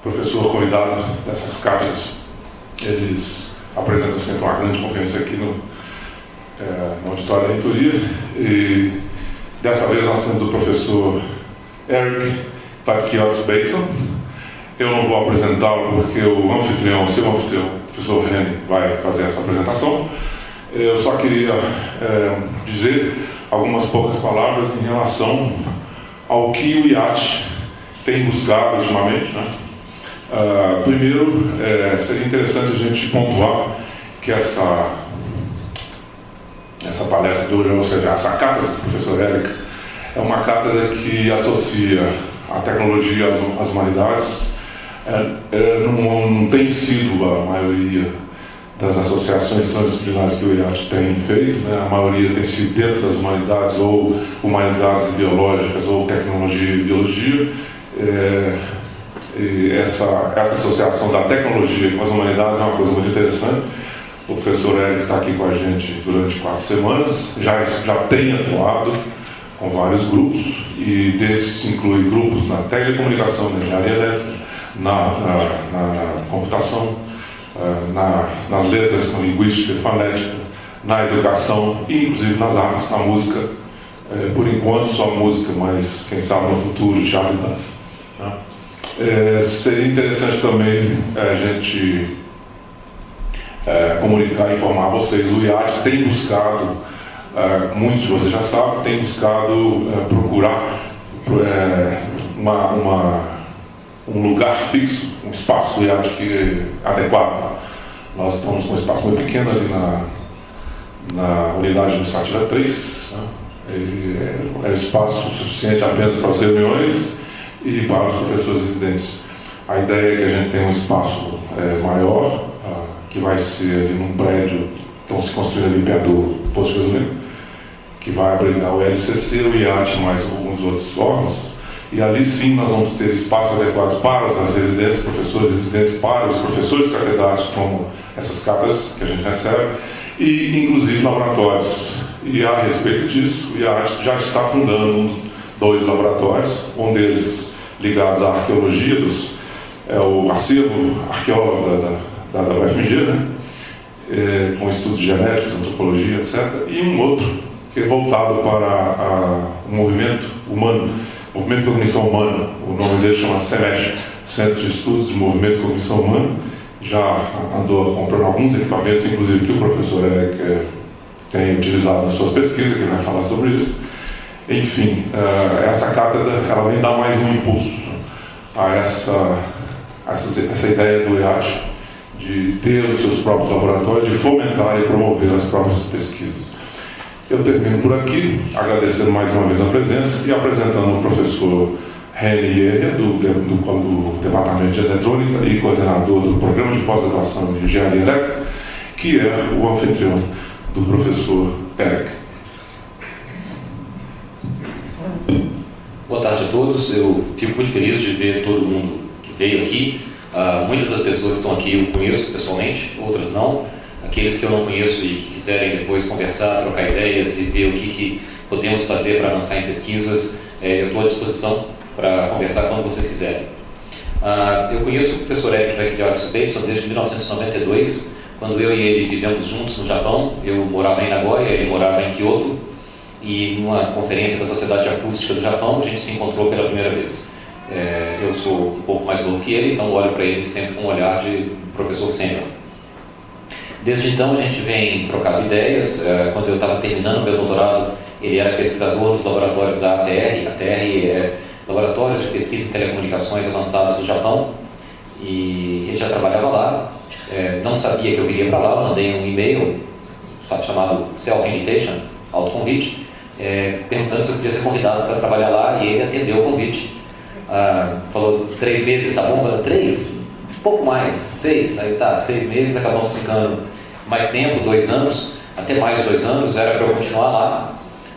professor convidado dessas cátedras. Eles apresentam sempre uma grande conferência aqui no Auditório da Reitoria, e dessa vez nós temos o professor Vatikiotis-Bateson. Eu não vou apresentá-lo porque o anfitrião, seu anfitrião, o professor Reni, vai fazer essa apresentação. Eu só queria dizer algumas poucas palavras em relação ao que o IEAT tem buscado ultimamente, né? Primeiro, seria interessante a gente pontuar que essa palestra de hoje, ou seja, essa cátedra do professor Eric, é uma cátedra que associa a tecnologia às humanidades. Não tem sido a maioria das associações transdisciplinares que o IEAT tem feito, né? A maioria tem sido dentro das humanidades, ou humanidades biológicas, ou tecnologia e biologia. E essa associação da tecnologia com as humanidades é uma coisa muito interessante. O professor Eric está aqui com a gente durante 4 semanas, já tem atuado com vários grupos, e desses inclui grupos na telecomunicação, na engenharia elétrica, na computação, nas letras, na linguística, fonética, na educação e inclusive nas artes, na música. Por enquanto só música, mas quem sabe no futuro teatro e dança, né? Seria interessante também a gente comunicar e informar vocês. O IEAT tem buscado, muitos de vocês já sabem, tem buscado procurar um lugar fixo, um espaço do IEAT que é adequado. Nós estamos com um espaço muito pequeno ali na unidade administrativa 3, né? É espaço suficiente apenas para as reuniões e para os professores residentes. A ideia é que a gente tenha um espaço maior, que vai ser ali num prédio, estão se construindo ali perto do posto de gasolina, que vai abrigar o LCC, o IEAT, mais alguns outros órgãos, e ali sim nós vamos ter espaços adequados para as residências, professores residentes, para os professores catedráticos, como essas cátedras que a gente recebe, e inclusive laboratórios. E a respeito disso, o IEAT já está fundando 2 laboratórios, um deles ligados à arqueologia, o acervo arqueólogo da UFMG, né? Com estudos genéticos, antropologia, etc. E um outro que é voltado para o movimento humano, movimento de cognição humana. O nome dele chama CEMESH, Centro de Estudos de Movimento e Cognição Humana. Já andou comprando alguns equipamentos, inclusive que o professor Eric tem utilizado nas suas pesquisas, que ele vai falar sobre isso. Enfim, essa cátedra ela vem dar mais um impulso a essa ideia do IEAT de ter os seus próprios laboratórios, de fomentar e promover as próprias pesquisas. Eu termino por aqui, agradecendo mais uma vez a presença e apresentando o professor Reni, do Departamento de Eletrônica e coordenador do Programa de Pós-Graduação de Engenharia Elétrica, que é o anfitrião do professor Eric. Boa tarde a todos. Eu fico muito feliz de ver todo mundo que veio aqui. Muitas das pessoas que estão aqui eu conheço pessoalmente, outras não. Aqueles que eu não conheço e que quiserem depois conversar, trocar ideias e ver o que podemos fazer para avançar em pesquisas, eu estou à disposição para conversar quando vocês quiserem. Eu conheço o professor Eric Vatikiotis-Bateson desde 1992, quando eu e ele vivemos juntos no Japão. Eu morava em Nagoya, ele morava em Kyoto, e numa conferência da Sociedade Acústica do Japão a gente se encontrou pela primeira vez. Eu sou um pouco mais novo que ele, então olho para ele sempre com um olhar de professor sênior. Desde então a gente vem trocando ideias. Quando eu estava terminando meu doutorado, ele era pesquisador dos laboratórios da ATR. A ATR é Laboratórios de Pesquisa em Telecomunicações Avançados do Japão, e ele já trabalhava lá. Não sabia que eu queria ir para lá, mandei um e-mail chamado Self-Invitation, autoconvite, perguntando se eu podia ser convidado para trabalhar lá, e ele atendeu o convite. Falou 3 meses, tá bom? Falei, 3? Um pouco mais, 6. Aí tá, 6 meses, acabamos ficando mais tempo, 2 anos, até mais de 2 anos, era para eu continuar lá.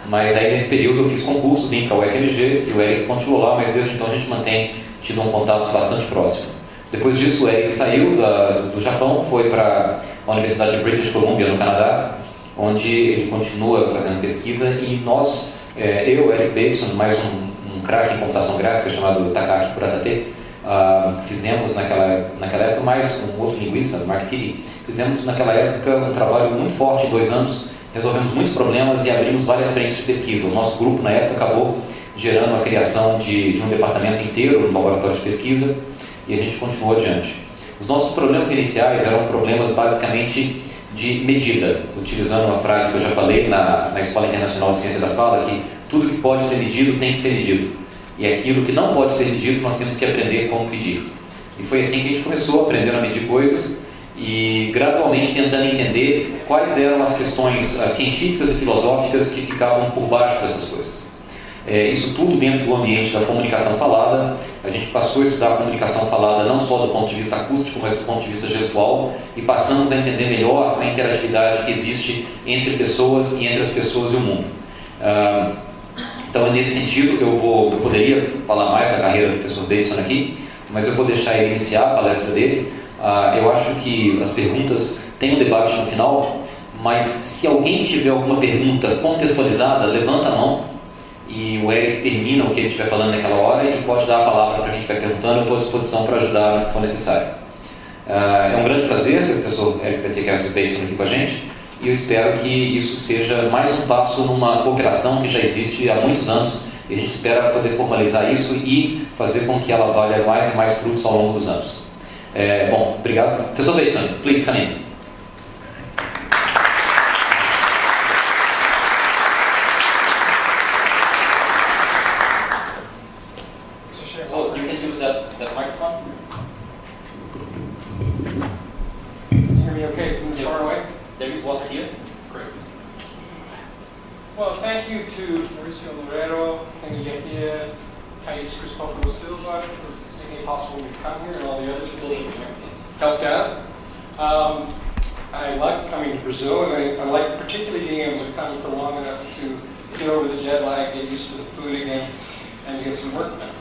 Mas aí nesse período eu fiz concurso, vim para a UFMG, e o Eric continuou lá, mas desde então a gente mantém tido um contato bastante próximo. Depois disso, o Eric saiu do Japão, foi para a Universidade de British Columbia, no Canadá, onde ele continua fazendo pesquisa, e nós, eu, Eric Bateson, mais um craque em computação gráfica chamado Takaki Kuratate, Fizemos naquela época, mais um outro linguista, Mark Tilly, fizemos naquela época um trabalho muito forte, 2 anos, resolvemos muitos problemas e abrimos várias frentes de pesquisa. O nosso grupo, na época, acabou gerando a criação de um departamento inteiro no laboratório de pesquisa e a gente continuou adiante. Os nossos problemas iniciais eram problemas basicamente de medida, utilizando uma frase que eu já falei na Escola Internacional de Ciência da Fala, que tudo que pode ser medido tem que ser medido. E aquilo que não pode ser medido, nós temos que aprender como medir. E foi assim que a gente começou aprendendo a medir coisas e gradualmente tentando entender quais eram as questões científicas e filosóficas que ficavam por baixo dessas coisas. Isso tudo dentro do ambiente da comunicação falada. A gente passou a estudar a comunicação falada não só do ponto de vista acústico, mas do ponto de vista gestual, e passamos a entender melhor a interatividade que existe entre pessoas e entre as pessoas e o mundo. Então, nesse sentido, eu poderia falar mais da carreira do professor Bateson aqui, mas eu vou deixar ele iniciar a palestra dele. Eu acho que as perguntas têm um debate no final, mas se alguém tiver alguma pergunta contextualizada, levanta a mão e o Eric termina o que ele estiver falando naquela hora e pode dar a palavra para quem estiver perguntando. Eu estou à disposição para ajudar no que for necessário. É um grande prazer ter o professor Eric Vatikiotis-Bateson aqui com a gente, e eu espero que isso seja mais um passo numa cooperação que já existe há muitos anos, e a gente espera poder formalizar isso e fazer com que ela valha mais e mais frutos ao longo dos anos. Bom, obrigado. Professor Bateson, please come in. Helped out. I like coming to Brazil, and I like particularly being able to come for long enough to get over the jet lag, get used to the food again, and to get some work done.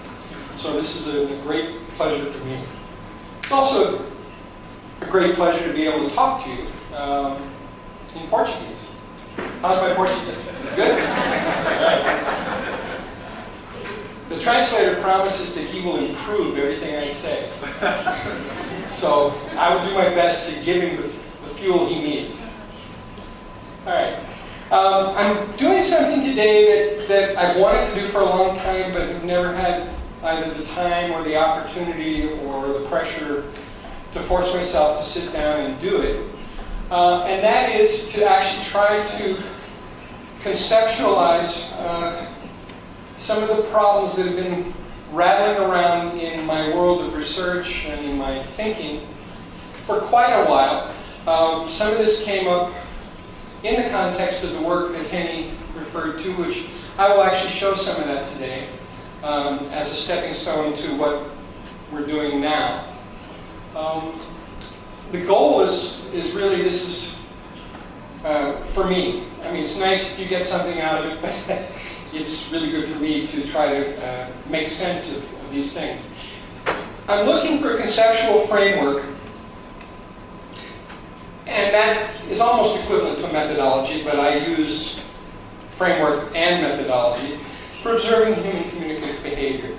So this is a great pleasure for me. It's also a great pleasure to be able to talk to you in Portuguese. How's my Portuguese? Good? All right. The translator promises that he will improve everything I say. So I will do my best to give him the fuel he needs. All right. I'm doing something today that I've wanted to do for a long time, but have never had either the time or the opportunity or the pressure to force myself to sit down and do it. And that is to actually try to conceptualize some of the problems that have been rattling around in my world of research and in my thinking for quite a while. Some of this came up in the context of the work that Henny referred to, which I will actually show some of that today as a stepping stone to what we're doing now. The goal is really, this is for me. I mean, it's nice if you get something out of it, but it's really good for me to try to make sense of these things. I'm looking for a conceptual framework, and that is almost equivalent to a methodology, but I use framework and methodology for observing human communicative behavior.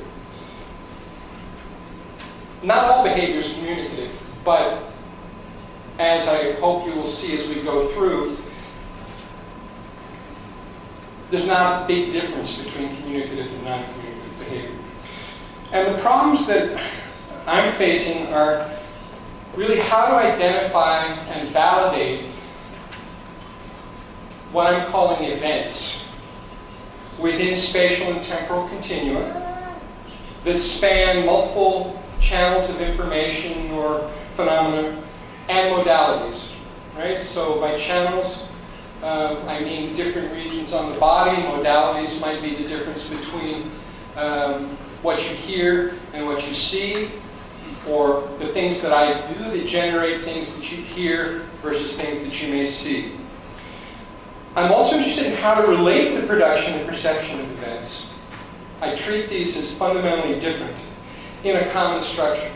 Not all behavior is communicative, but as I hope you will see as we go through, there's not a big difference between communicative and non-communicative behavior. And the problems that I'm facing are really how to identify and validate what I'm calling events within spatial and temporal continua that span multiple channels of information or phenomena and modalities, right? So by channels, I mean different regions on the body. Modalities might be the difference between what you hear and what you see, or the things that I do that generate things that you hear versus things that you may see. I'm also interested in how to relate the production and perception of events. I treat these as fundamentally different in a common structure.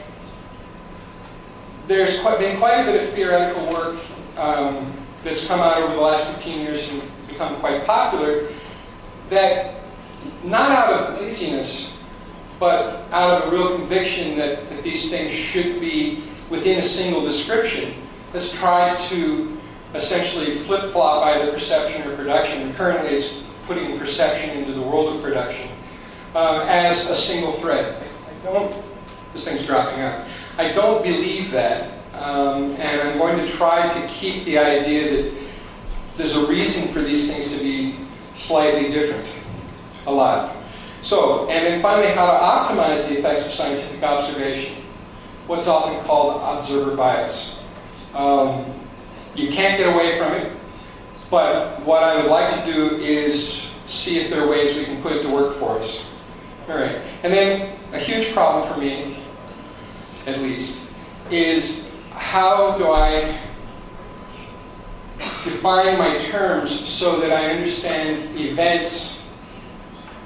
There's been quite a bit of theoretical work that's come out over the last 15 years and become quite popular, that not out of laziness, but out of a real conviction that these things should be within a single description, has tried to essentially flip-flop either perception or production. Currently it's putting perception into the world of production as a single thread. This thing's dropping out. I don't believe that, and I'm going to try to keep the idea that there's a reason for these things to be slightly different alive. So, and then finally, how to optimize the effects of scientific observation. What's often called observer bias. You can't get away from it, but what I would like to do is see if there are ways we can put it to work for us. All right, and then a huge problem for me, at least, is how do I define my terms so that I understand events,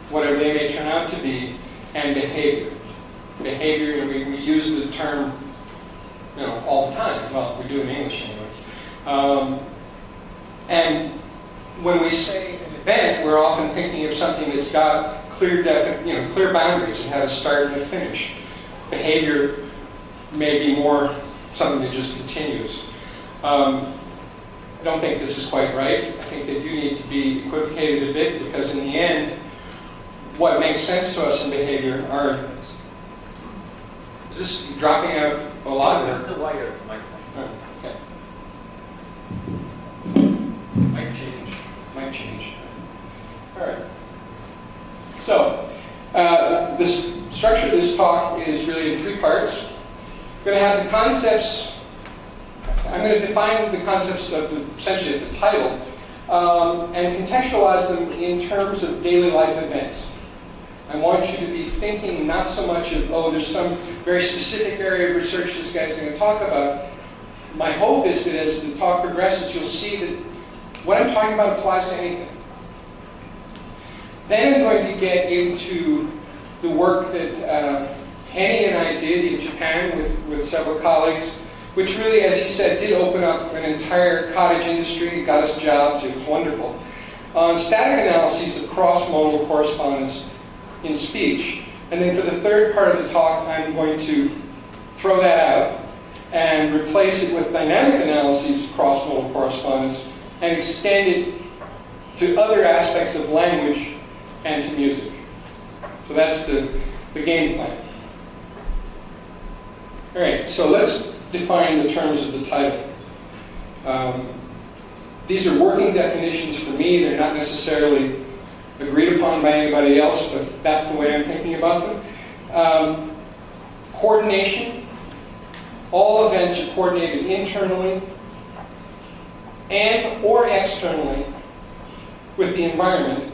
whatever they may turn out to be, and behavior. Behavior, we use the term, all the time. Well, we do in English anyway. And when we say an event, we're often thinking of something that's got clear boundaries and has a start and a finish. Behavior may be more something that just continues. I don't think this is quite right. I think they do need to be equivocated a bit, because in the end, what makes sense to us in behavior are... Is this dropping out a lot? That's the wire. Oh, okay. Might change. All right. So, the structure of this talk is really in 3 parts. I'm going to have the concepts. I'm going to define the concepts of essentially the title and contextualize them in terms of daily life events. I want you to be thinking not so much of, there's some very specific area of research this guy's going to talk about. My hope is that as the talk progresses, you'll see that what I'm talking about applies to anything. Then I'm going to get into the work that Henny and I did in Japan with several colleagues, which really, as he said, did open up an entire cottage industry, got us jobs, it was wonderful. On static analyses of cross-modal correspondence in speech. And then for the third part of the talk, I'm going to throw that out and replace it with dynamic analyses of cross-modal correspondence and extend it to other aspects of language and to music. So that's the game plan. All right, so let's define the terms of the title. These are working definitions for me. They're not necessarily agreed upon by anybody else, but that's the way I'm thinking about them. Coordination. All events are coordinated internally and or externally with the environment.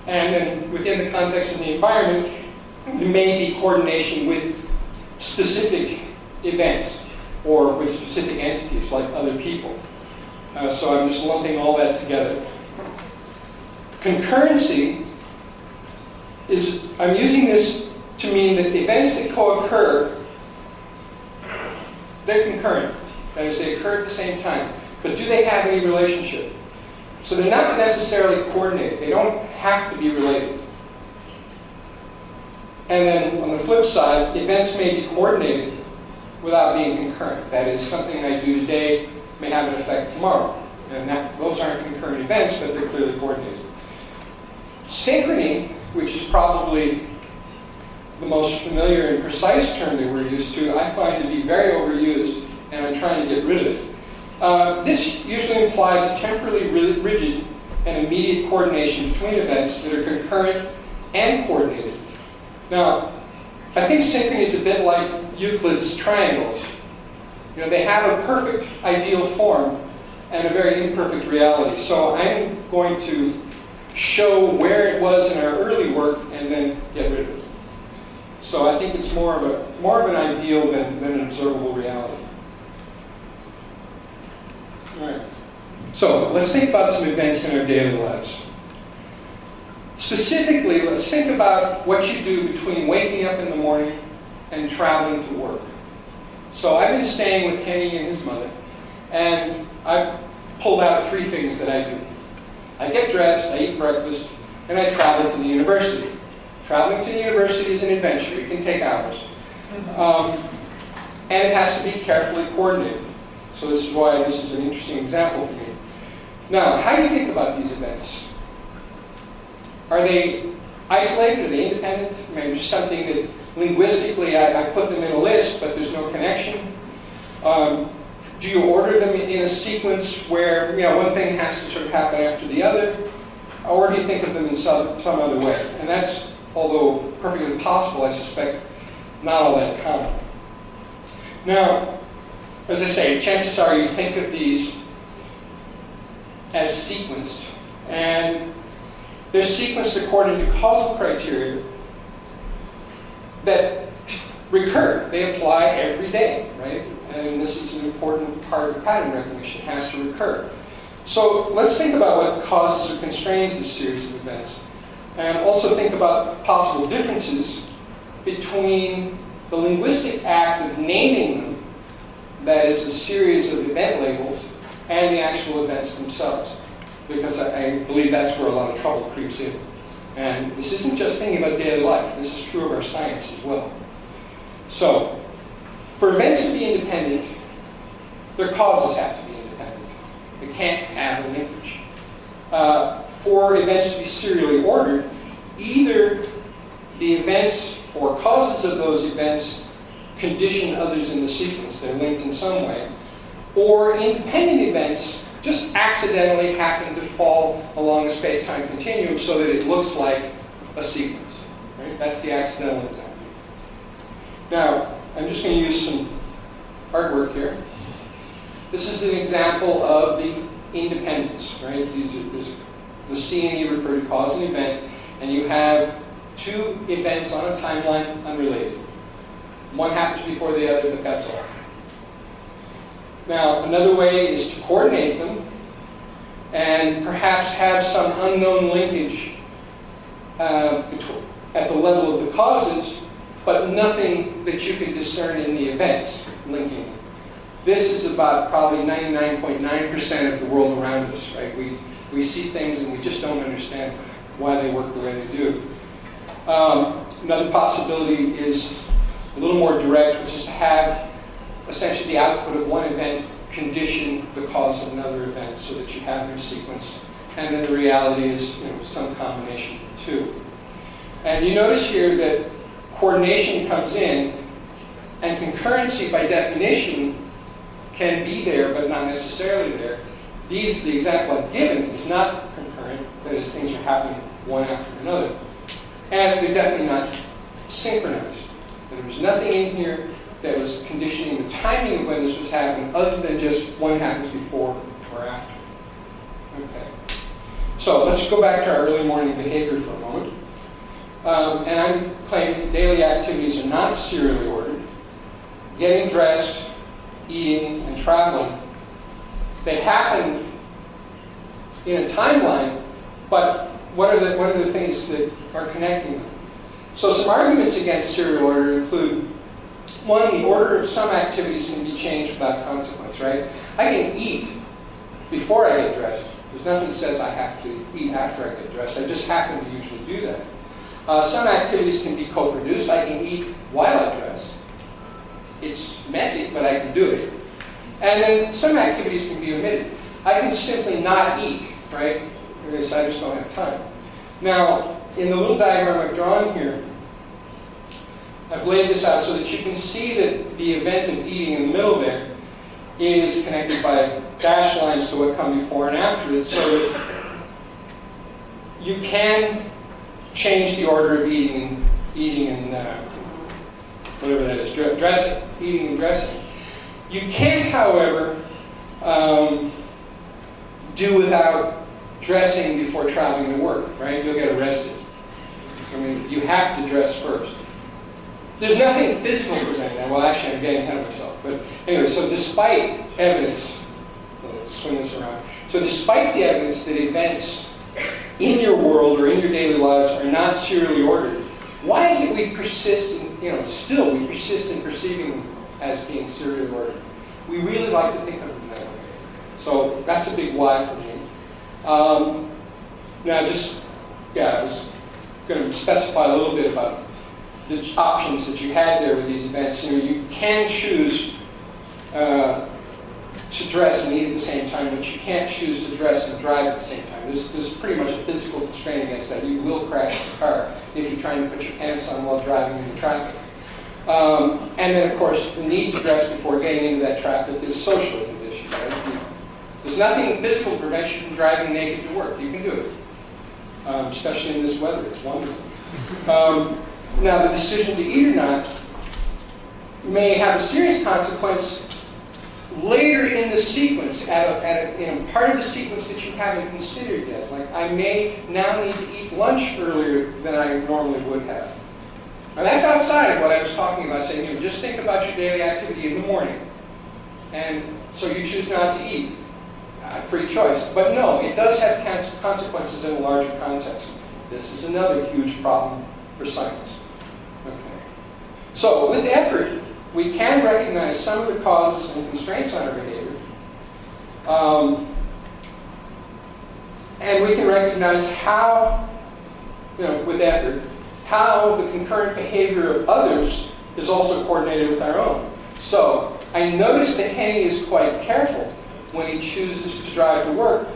And then within the context of the environment, there may be coordination with specific events or with specific entities like other people. So I'm just lumping all that together. Concurrency is, I'm using this to mean that events that co-occur, they're concurrent. That is, they occur at the same time. But do they have any relationship? So they're not necessarily coordinated. They don't have to be related. And then on the flip side, events may be coordinated without being concurrent. That is, something I do today may have an effect tomorrow. And those aren't concurrent events, but they're clearly coordinated. Synchrony, which is probably the most familiar and precise term that we're used to, I find to be very overused, and I'm trying to get rid of it. This usually implies a temporally rigid and immediate coordination between events that are concurrent and coordinated. Now, I think synchrony is a bit like Euclid's triangles. They have a perfect ideal form and a very imperfect reality. So I'm going to show where it was in our early work and then get rid of it. So I think it's more of an ideal than an observable reality. All right. So let's think about some events in our daily lives. Specifically, let's think about what you do between waking up in the morning and traveling to work. So I've been staying with Henny and his mother, and I've pulled out 3 things that I do. I get dressed, I eat breakfast, and I travel to the university. Traveling to the university is an adventure. It can take hours. And it has to be carefully coordinated. So this is why this is an interesting example for me. Now, how do you think about these events? Are they isolated? Are they independent? I mean, just something that linguistically I put them in a list, but there's no connection. Do you order them in a sequence where one thing has to sort of happen after the other? Or do you think of them in some other way? And that's, although perfectly possible, I suspect, not all that common. Now, as I say, chances are you think of these as sequenced. And they're sequenced according to causal criteria that recur. They apply every day, right? And this is an important part of pattern recognition. It has to recur. So let's think about what causes or constrains this series of events. And also think about possible differences between the linguistic act of naming them, that is a series of event labels, and the actual events themselves. Because I believe that's where a lot of trouble creeps in. And this isn't just thinking about daily life. This is true of our science as well. So, for events to be independent, their causes have to be independent. They can't have a linkage. For events to be serially ordered, either the events or causes of those events condition others in the sequence. They're linked in some way. Or independent events just accidentally happen to fall along a space-time continuum so that it looks like a sequence. Right? That's the accidental example. Now, I'm just going to use some artwork here. This is an example of the independence. Right? There's the C and E refer to cause and event, and you have two events on a timeline unrelated. One happens before the other, but that's all. Now, another way is to coordinate them and perhaps have some unknown linkage at the level of the causes, but nothing that you can discern in the events linking them. This is about probably 99.9% of the world around us, right? We see things and we just don't understand why they work the way they do. Another possibility is a little more direct, which is to have essentially the output of one event condition the cause of another event so that you have your sequence. And then the reality is some combination of the two. And you notice here that coordination comes in, and concurrency by definition can be there but not necessarily there. The example I've given is not concurrent, that is, things are happening one after another. And they're definitely not synchronized. There was nothing in here that was conditioning the timing of when this was happening other than just one happens before or after. Okay. So let's go back to our early morning behavior for a moment. And I'm claiming daily activities are not serially ordered. Getting dressed, eating, and traveling, they happen in a timeline, but what are the things that are connecting them? So some arguments against serial order include, one, the order of some activities can be changed without consequence, right? I can eat before I get dressed. There's nothing that says I have to eat after I get dressed. I just happen to usually do that. Some activities can be co-produced. I can eat while I dress. It's messy, but I can do it. And then some activities can be omitted. I can simply not eat, right? Because I just don't have time. Now, in the little diagram I've drawn here, I've laid this out so that you can see that the event of eating in the middle there is connected by dashed lines to what come before and after it, so that you can change the order of eating and whatever that is, dressing, eating and dressing. You can't, however, do without dressing before traveling to work, right? You'll get arrested. I mean, you have to dress first. There's nothing physical presenting that. Well, actually, I'm getting ahead of myself. But anyway, so despite evidence, I'll swing this around. So despite the evidence that events in your world or in your daily lives are not serially ordered, why is it we persist in, still we persist in perceiving them as being serially ordered? We really like to think of them that way. So that's a big why for me. Now, I was going to specify a little bit about the options that you had there with these events. You know, you can choose to dress and eat at the same time, but you can't choose to dress and drive at the same time. There's pretty much a physical constraint against that. You will crash the car if you're trying to put your pants on while driving into traffic. And then, of course, the need to dress before getting into that traffic is socially conditioned. Right? There's nothing physical to prevent you from driving naked to work. You can do it, especially in this weather. It's wonderful. Now, the decision to eat or not may have a serious consequence later in the sequence, in part of the sequence that you haven't considered yet. Like, I may now need to eat lunch earlier than I normally would have. Now, that's outside of what I was talking about, saying, you know, just think about your daily activity in the morning. And so you choose not to eat. Free choice. But no, it does have consequences in a larger context. This is another huge problem for science. Okay. So, with effort, we can recognize some of the causes and constraints on our behavior. And we can recognize how, you know, with effort, how the concurrent behavior of others is also coordinated with our own. So, I notice that Henny is quite careful when he chooses to drive to work,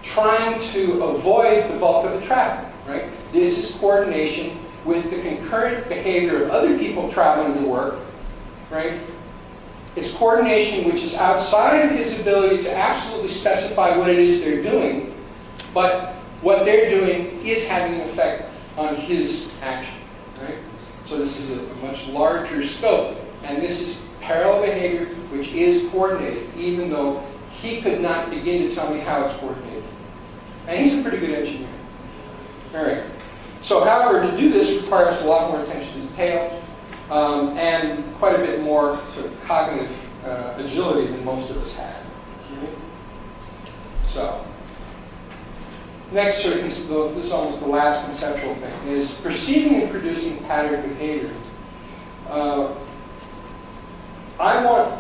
trying to avoid the bulk of the traffic, right? This is coordination with the concurrent behavior of other people traveling to work, right? It's coordination which is outside of his ability to absolutely specify what it is they're doing, but what they're doing is having an effect on his action, right? So this is a much larger scope, and this is parallel behavior which is coordinated, even though he could not begin to tell me how it's coordinated. And he's a pretty good engineer. All right. So, however, to do this requires a lot more attention to detail and quite a bit more sort of cognitive agility than most of us have. Right? So, next, sort of, this is almost the last conceptual thing, is perceiving and producing pattern behavior. I want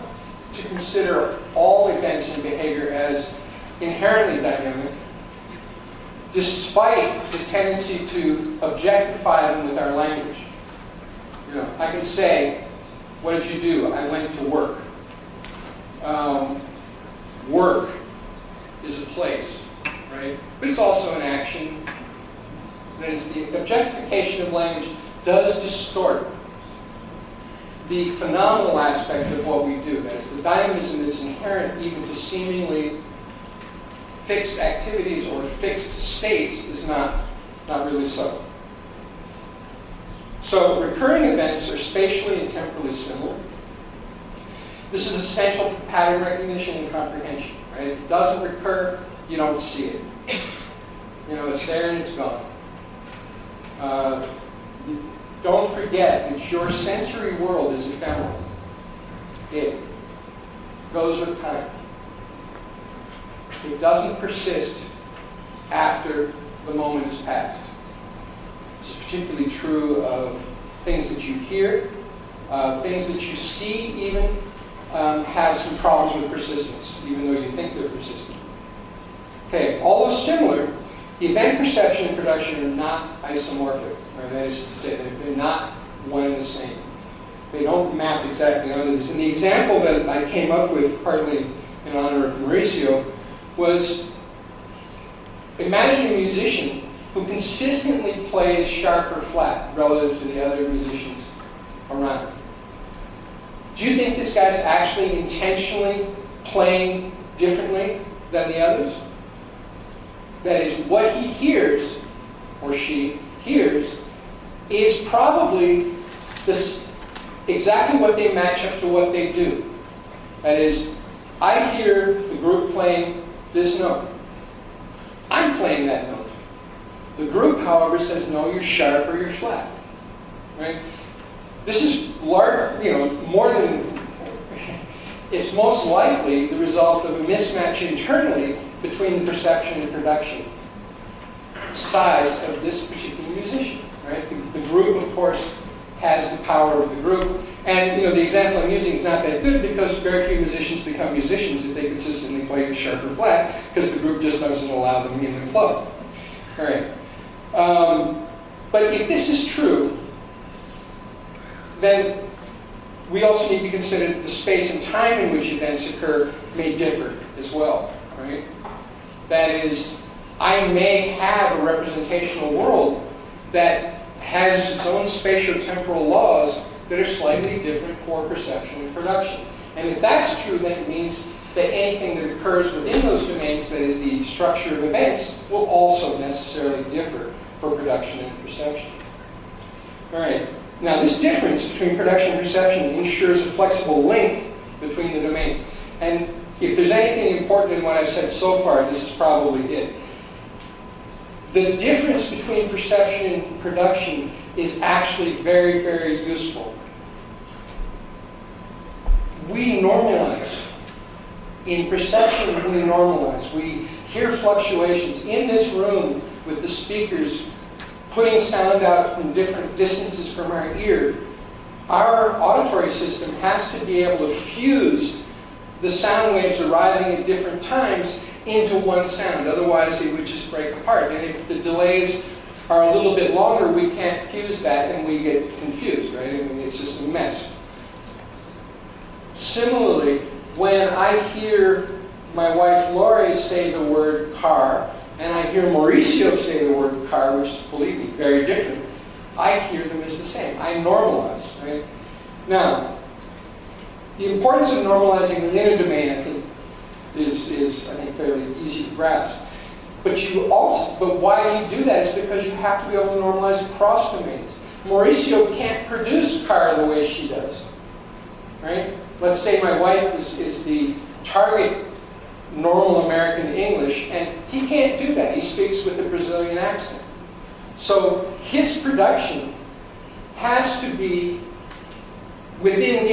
to consider all events and behavior as inherently dynamic, despite the tendency to objectify them with our language. You know, I can say, what did you do? I went to work. Work is a place, right? But it's also an action. That is, the objectification of language does distort the phenomenal aspect of what we do. That is, the dynamism that's inherent even to seemingly fixed activities or fixed states is not really so. So recurring events are spatially and temporally similar. This is essential for pattern recognition and comprehension. Right? If it doesn't recur, you don't see it. You know, it's there and it's gone. Don't forget that your sensory world is ephemeral. It goes with time. It doesn't persist after the moment has passed. It's particularly true of things that you hear, things that you see even have some problems with persistence, even though you think they're persistent. Okay, although similar, event perception and production are not isomorphic. Right? That is to say, they're not one and the same. They don't map exactly onto this. And the example that I came up with, partly in honor of Mauricio, was imagine a musician who consistently plays sharp or flat relative to the other musicians around. Do you think this guy's actually intentionally playing differently than the others? That is, what he hears, or she hears, is probably exactly what they match up to what they do. That is, I hear the group playing this note. I'm playing that note. The group, however, says, no, you're sharp or you're flat. Right? This is large, you know, more than, it's most likely the result of a mismatch internally between the perception and production sides of this particular musician. Right? The group, of course, has the power of the group. And you know, the example I'm using is not that good because very few musicians become musicians if they consistently play sharp or flat, because the group just doesn't allow them in the club. All right. But if this is true, then we also need to consider that the space and time in which events occur may differ as well, right? That is, I may have a representational world that has its own spatio-temporal laws that are slightly different for perception and production. And if that's true, then it means that anything that occurs within those domains, that is the structure of events, will also necessarily differ for production and perception. All right. Now, this difference between production and perception ensures a flexible link between the domains. And if there's anything important in what I've said so far, this is probably it. The difference between perception and production is actually very, very useful. We normalize. In perception, we normalize. We hear fluctuations. In this room, with the speakers putting sound out from different distances from our ear, our auditory system has to be able to fuse the sound waves arriving at different times into one sound. Otherwise, it would just break apart. And if the delays are a little bit longer, we can't fuse that and we get confused, right? I mean, it's just a mess. Similarly, when I hear my wife Lori say the word car, and I hear Mauricio say the word car, which is, believe me, very different, I hear them as the same. I normalize, right? Now, the importance of normalizing within a domain, I think, is I think, fairly easy to grasp. But why you do that is because you have to be able to normalize across domains. Mauricio can't produce car the way she does, right? Let's say my wife is the target normal American English, and he can't do that. He speaks with a Brazilian accent. So his production has to be within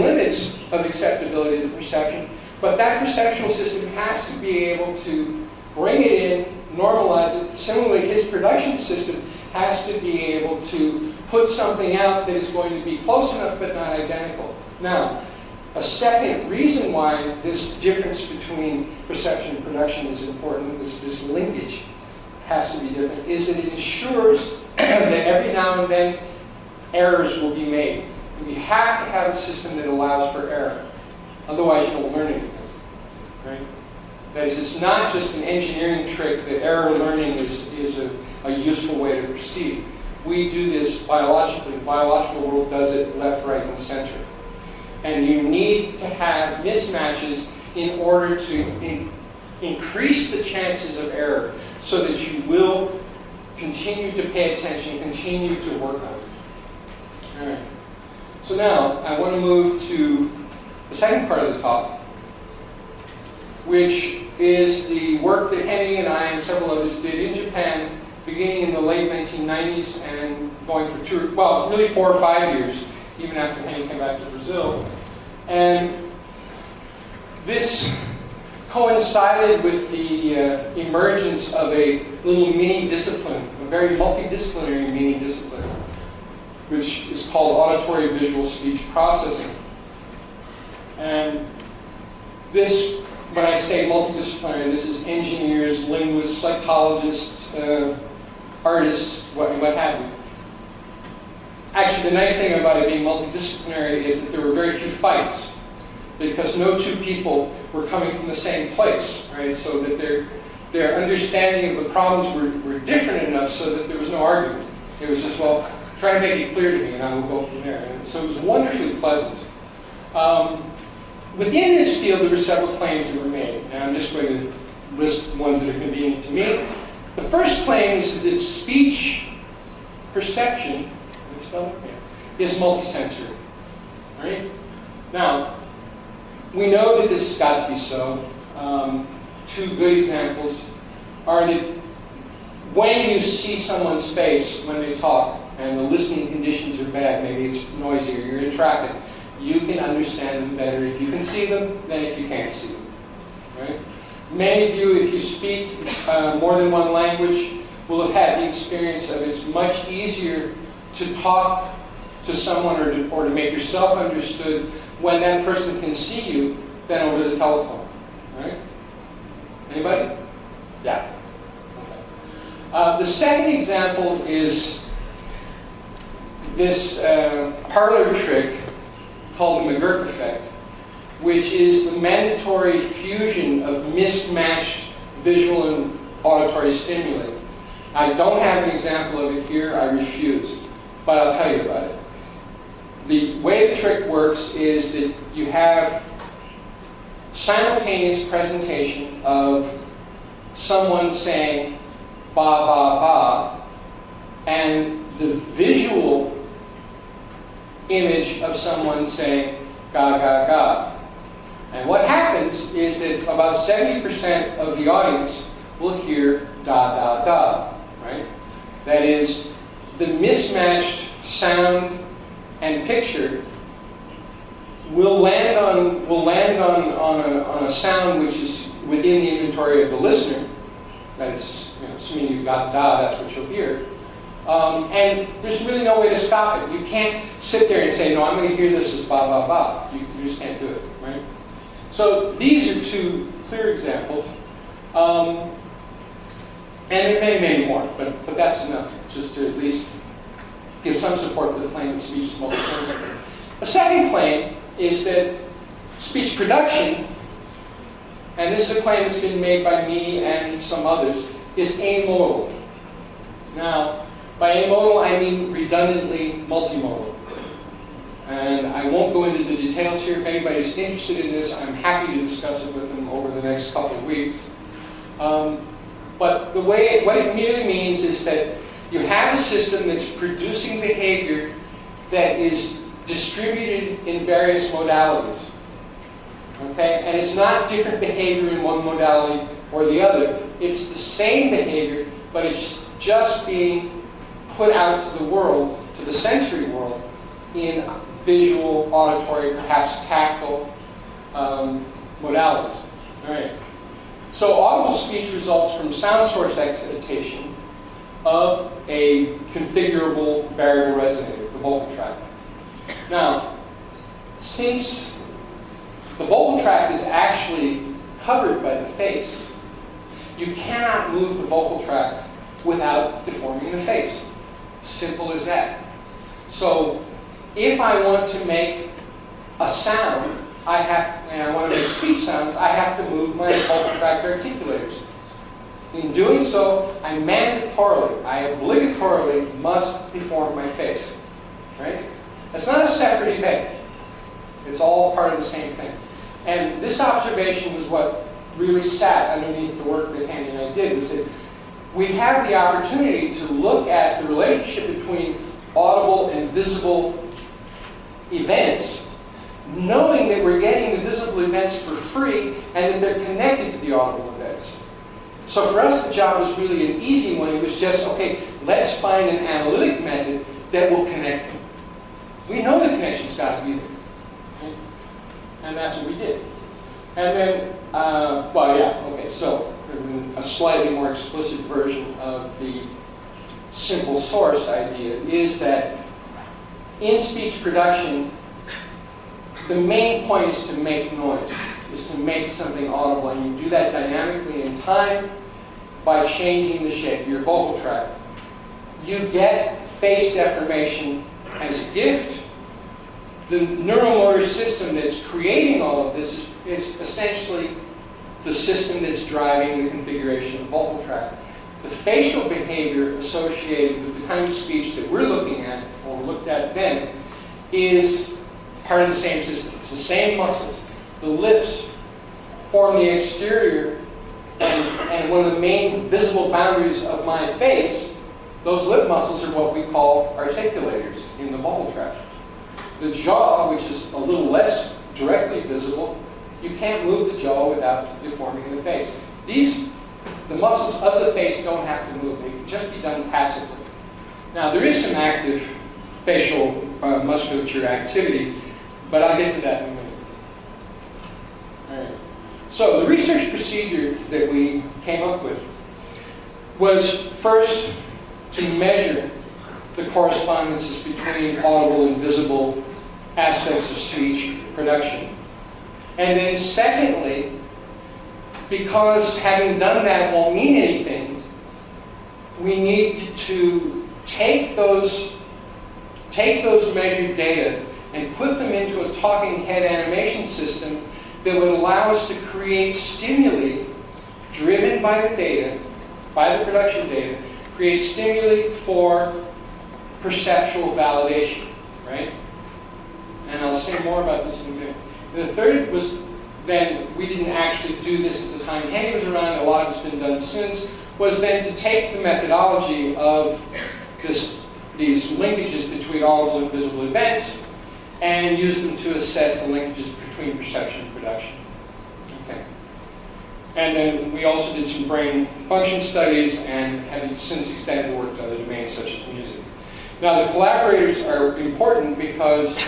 limits of acceptability to perception, but that perceptual system has to be able to bring it in, normalize it. Similarly, his production system has to be able to put something out that is going to be close enough but not identical. Now, a second reason why this difference between perception and production is important, this linkage has to be different, is that it ensures that every now and then errors will be made. And you have to have a system that allows for error. Otherwise, you don't learn anything. Right? That is, it's not just an engineering trick that error learning is a useful way to proceed. We do this biologically. The biological world does it left, right, and center. And you need to have mismatches in order to increase the chances of error so that you will continue to pay attention, continue to work on it. All right. So now I want to move to the second part of the talk, which is the work that Henny and I and several others did in Japan beginning in the late 1990s and going for really 4 or 5 years, even after Henny came back to Brazil. And this coincided with the emergence of a little mini discipline, a very multidisciplinary mini discipline, which is called auditory visual speech processing. And this, when I say multidisciplinary, this is engineers, linguists, psychologists, artists, what have you. Actually, the nice thing about it being multidisciplinary is that there were very few fights, because no two people were coming from the same place, right? So that their understanding of the problems were different enough so that there was no argument. It was just, well, try to make it clear to me and I will go from there. And so it was wonderfully pleasant. Within this field, there were several claims that were made. And I'm just going to list ones that are convenient to me. The first claim is that speech perception is multisensory. All right? Now, we know that this has got to be so. Two good examples are that when you see someone's face when they talk and the listening conditions are bad, maybe it's noisy or you're in traffic, you can understand them better if you can see them than if you can't see them. Right? Many of you, if you speak more than one language, will have had the experience of it's much easier to talk to someone or to make yourself understood when that person can see you than over the telephone. Right? Anybody? Yeah. Okay. The second example is this parlor trick called the McGurk effect, which is the mandatory fusion of mismatched visual and auditory stimuli. I don't have an example of it here, I refuse, but I'll tell you about it. The way the trick works is that you have simultaneous presentation of someone saying ba ba ba, and the visual image of someone saying ga ga ga. And what happens is that about 70% of the audience will hear da da da, right? That is, the mismatched sound and picture will land on a sound which is within the inventory of the listener. That is, assuming you've got da, that's what you'll hear. And there's really no way to stop it. You can't sit there and say, no, I'm going to hear this as ba ba ba. You just can't do it, right? So these are two clear examples. And there may be many more, but that's enough just to at least give some support for the claim that speech is multisensory. A second claim is that speech production, and this is a claim that's been made by me and some others, is amodal. Now, by amodal I mean redundantly multimodal. And I won't go into the details here. If anybody's interested in this, I'm happy to discuss it with them over the next couple of weeks. But what it merely means is that you have a system that's producing behavior that is distributed in various modalities. Okay? And it's not different behavior in one modality or the other. It's the same behavior, but it's just being put out to the world, to the sensory world, in visual, auditory, perhaps tactile modalities. All right. So audible speech results from sound source excitation of a configurable variable resonator, the vocal tract. Now, since the vocal tract is actually covered by the face, you cannot move the vocal tract without deforming the face. Simple as that. So if I want to make a sound, and I want to make speech sounds, I have to move my vocal tract articulators. In doing so, I obligatorily must deform my face. Right? It's not a separate event. It's all part of the same thing. And this observation was what really sat underneath the work that Hanny and I did, was that we have the opportunity to look at the relationship between audible and visible events, knowing that we're getting the visible events for free and that they're connected to the audible events. So for us, the job was really an easy one. It was just, okay, let's find an analytic method that will connect them. We know the connection's got to be there. Okay? And that's what we did. And then, so a slightly more explicit version of the simple source idea is that in speech production, the main point is to make noise, is to make something audible, and you do that dynamically in time by changing the shape of your vocal tract. You get face deformation as a gift. The neuromotor system that's creating all of this is essentially the system that's driving the configuration of the vocal tract. The facial behavior associated with the kind of speech that we're looking at, or looked at then, is part of the same system. It's the same muscles. The lips form the exterior, and one of the main visible boundaries of my face, those lip muscles are what we call articulators in the vocal tract. The jaw, which is a little less directly visible, you can't move the jaw without deforming the face. The muscles of the face don't have to move. They can just be done passively. Now, there is some active facial musculature activity, but I'll get to that in a minute. All right. So the research procedure that we came up with was first to measure the correspondences between audible and visible aspects of speech production. And then secondly, because having done that won't mean anything, we need to take those take those measured data and put them into a talking head animation system that would allow us to create stimuli driven by the data, by the production data, create stimuli for perceptual validation, right? And I'll say more about this in a minute. The third was, then, we didn't actually do this at the time Henny was around, a lot of it's been done since, was then to take the methodology of these linkages between audible and visible events and use them to assess the linkages between perception and production. Okay. And then we also did some brain function studies and have since extended work to other domains such as music. Now the collaborators are important because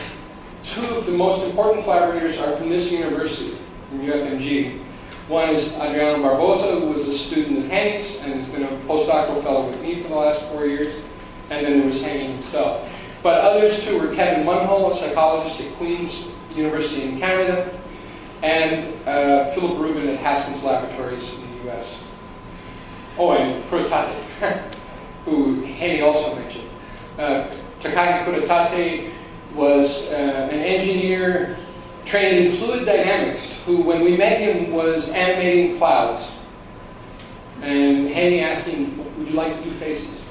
two of the most important collaborators are from this university, from UFMG. One is Adriano Barbosa, who was a student of Henny's and has been a postdoctoral fellow with me for the last 4 years. And then there was Henny himself. But others too were Kevin Munhall, a psychologist at Queen's University in Canada, and Philip Rubin at Haskins Laboratories in the US. Oh, and Kurotate, who Henny also mentioned. Takaki Kurotate was an engineer trained in fluid dynamics, who, when we met him, was animating clouds. And Henny asked him, would you like to do faces?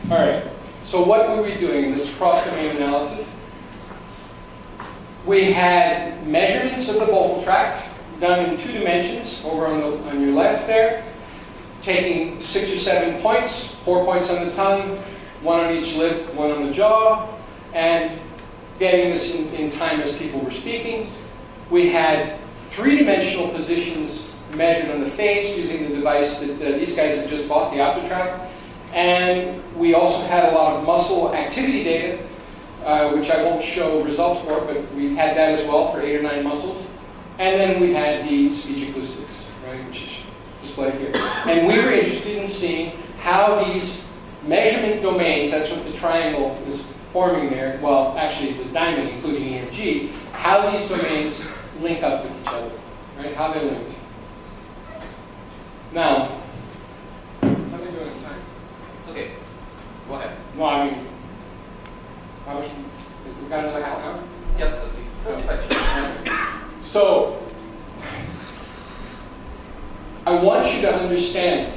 All right, so what were we doing in this cross-domain analysis? We had measurements of the vocal tract done in 2 dimensions over on your left there, taking 6 or 7 points, 4 points on the tongue, 1 on each lip, 1 on the jaw, and getting this in time as people were speaking. We had 3-dimensional positions measured on the face using the device that these guys had just bought, the OptiTrack. And we also had a lot of muscle activity data, which I won't show results for, but we had that as well for 8 or 9 muscles. And then we had the speech acoustics, right, which is displayed here. And we were interested in seeing how these measurement domains, that's what the triangle is forming there, well, actually the diamond, including EMG, how these domains link up with each other, right, how they're linked. Now, how am I doing in time? Okay, go ahead. No, I mean, we got another half an hour? Yes, at least 75 minutes. So, I want you to understand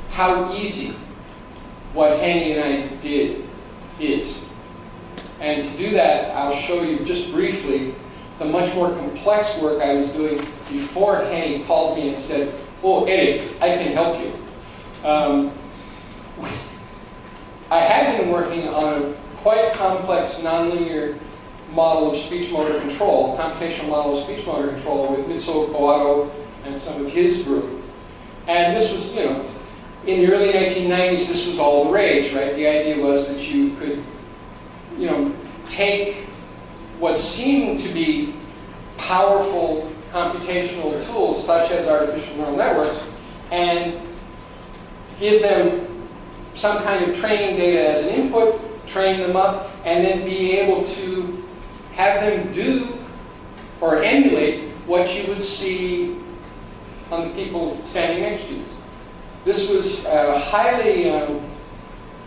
how easy what Henny and I did is. And to do that, I'll show you just briefly the much more complex work I was doing before Henny called me and said, oh, Eric, I can help you. I had been working on a quite complex nonlinear model of speech motor control, computational model of speech motor control with Mitsuo Kawato and some of his group. And this was, you know, in the early 1990s, this was all the rage, right? The idea was that you could, you know, take what seemed to be powerful computational tools, such as artificial neural networks, and give them some kind of training data as an input, train them up, and then be able to have them do or emulate what you would see on the people standing next to you. This was highly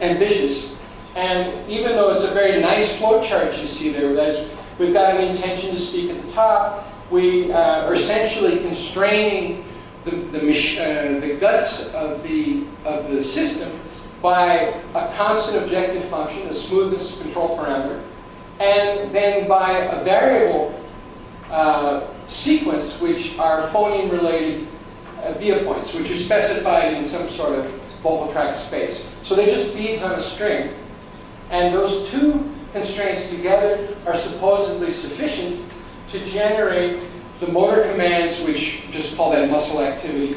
ambitious, and even though it's a very nice flowchart you see there, that is, we've got an intention to speak at the top, we are essentially constraining the guts of the system by a constant objective function, a smoothness control parameter, and then by a variable sequence, which are phoneme-related via points, which are specified in some sort of vocal tract space. So they're just beads on a string, and those two constraints together are supposedly sufficient to generate the motor commands, which just call that muscle activity.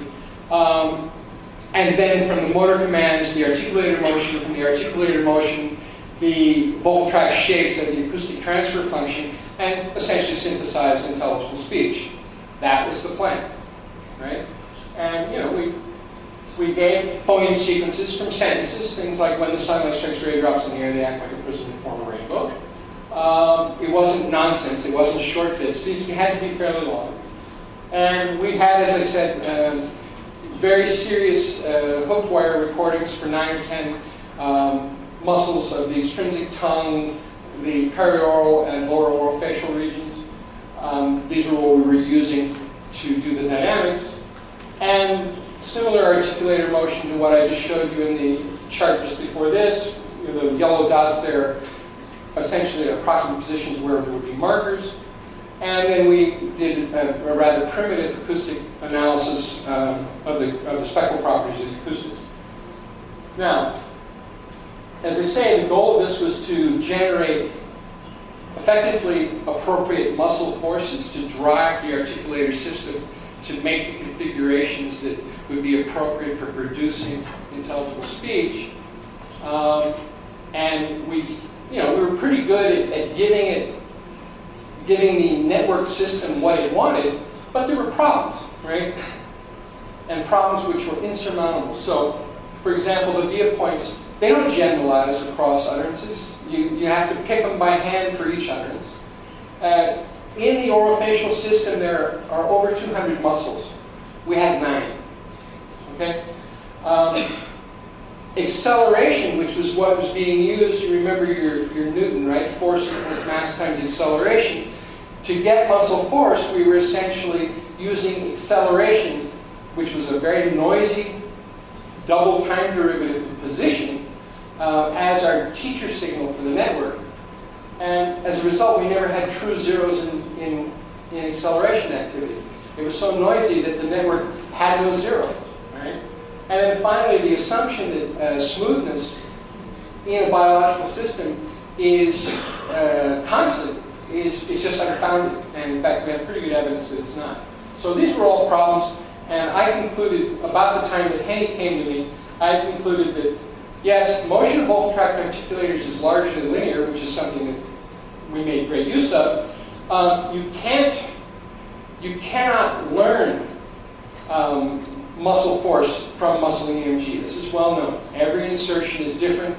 And then from the motor commands, the articulator motion, from the articulator motion, the vocal tract shapes and the acoustic transfer function, and essentially synthesize intelligible speech. That was the plan, right? And, you know, we gave phoneme sequences from sentences, things like when the sunlight strikes raindrops in the air, they act like a prism and form a rainbow. It wasn't nonsense, it wasn't short bits. These had to be fairly long. And we had, as I said, very serious hooked wire recordings for 9 or 10 muscles of the extrinsic tongue, the perioral and lower orofacial regions. These were what we were using to do the dynamics. And similar articulator motion to what I just showed you in the chart just before this. You know, the yellow dots there are essentially approximate positions where there would be markers. And then we did a rather primitive acoustic analysis of the spectral properties of the acoustics. Now, as I say, the goal of this was to generate effectively appropriate muscle forces to drive the articulator system to make the configurations that would be appropriate for producing intelligible speech. And we were pretty good at giving the network system what it wanted, but there were problems, right? And problems which were insurmountable. So, for example, the via points, they don't generalize across utterances. You have to pick them by hand for each utterance. In the orofacial system, there are over 200 muscles. We had 9. Okay? Acceleration, which was what was being used, you remember your Newton, right? Force equals mass times acceleration. To get muscle force, we were essentially using acceleration, which was a very noisy double time derivative of position, as our teacher signal for the network. And as a result, we never had true zeros in acceleration activity. It was so noisy that the network had no zero. Right? And then finally, the assumption that smoothness in a biological system is constant is just unfounded. And in fact, we have pretty good evidence that it's not. So these were all problems. And I concluded, about the time that Henny came to me, I concluded that, yes, motion of vocal tract articulators is largely linear, which is something that we made great use of. You cannot learn muscle force from muscle EMG. This is well known. Every insertion is different.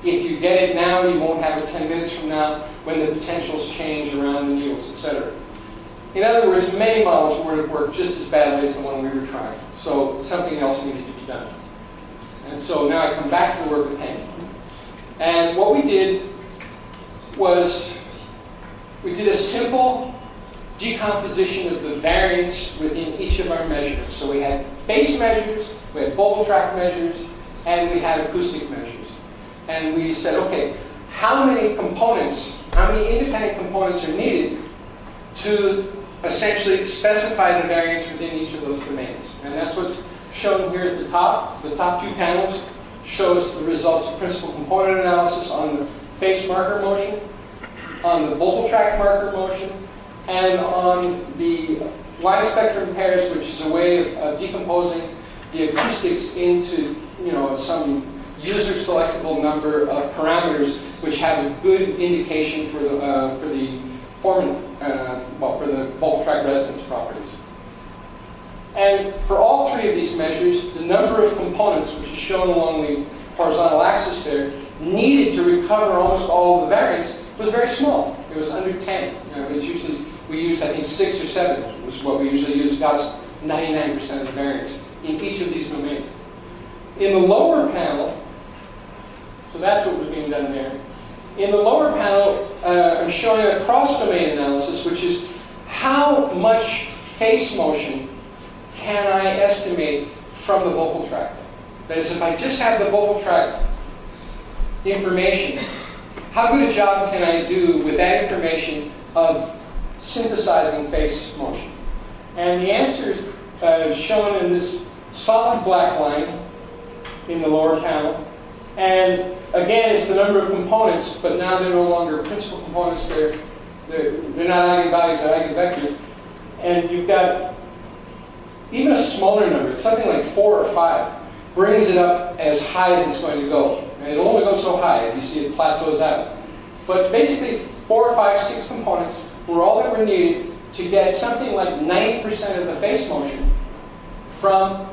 If you get it now, you won't have it 10 minutes from now when the potentials change around the needles, etc. In other words, many models would have worked just as badly as the one we were trying. So something else needed to be done. And so now I come back to the work with Henny. And what we did was we did a simple decomposition of the variance within each of our measurements. So we had face measures, we had vocal tract measures, and we had acoustic measures. And we said, okay, how many components, how many independent components are needed to essentially specify the variance within each of those domains? And that's what's shown here at the top. The top 2 panels shows the results of principal component analysis on the face marker motion, on the vocal tract marker motion, and on the line spectrum pairs, which is a way of decomposing the acoustics into, some user-selectable number of parameters which have a good indication for the vocal tract resonance properties. And for all 3 of these measures, the number of components, which is shown along the horizontal axis there, needed to recover almost all of the variance was very small. It was under 10. It's usually, we used, I think, 6 or 7 was what we usually use. Got us 99% of the variance in each of these domains. In the lower panel, so that's what was being done there. In the lower panel, I'm showing a cross-domain analysis, which is how much face motion can I estimate from the vocal tract. That is, if I just have the vocal tract information, how good a job can I do with that information of synthesizing face motion? And the answer is shown in this solid black line in the lower panel. And again, it's the number of components, but now they're no longer principal components. They're not eigenvalues, they're eigenvectors. And you've got even a smaller number, it's something like 4 or 5, brings it up as high as it's going to go. And it only goes so high, you see it plateaus out. But basically 4 or 5, 6 components were all that were needed to get something like 90% of the face motion from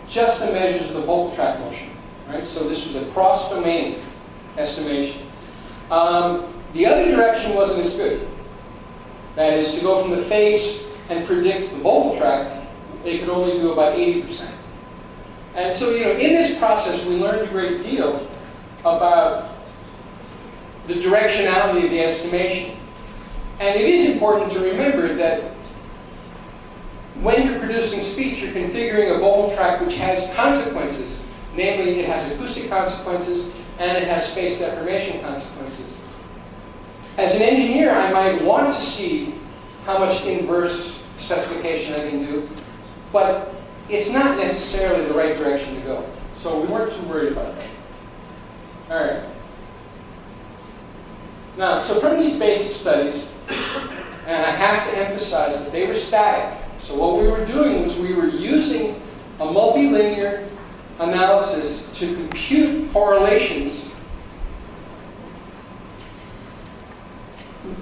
just the measures of the vocal tract motion. Right? So this was a cross-domain estimation. The other direction wasn't as good. That is, to go from the face and predict the vocal tract, they could only do about 80%. And so, in this process, we learned a great deal about the directionality of the estimation. And it is important to remember that when you're producing speech, you're configuring a vocal tract which has consequences. Namely, it has acoustic consequences and it has phase deformation consequences. As an engineer, I might want to see how much inverse specification I can do, but it's not necessarily the right direction to go. So we weren't too worried about that. All right. Now, so from these basic studies, and I have to emphasize that they were static. So what we were doing was we were using a multilinear analysis to compute correlations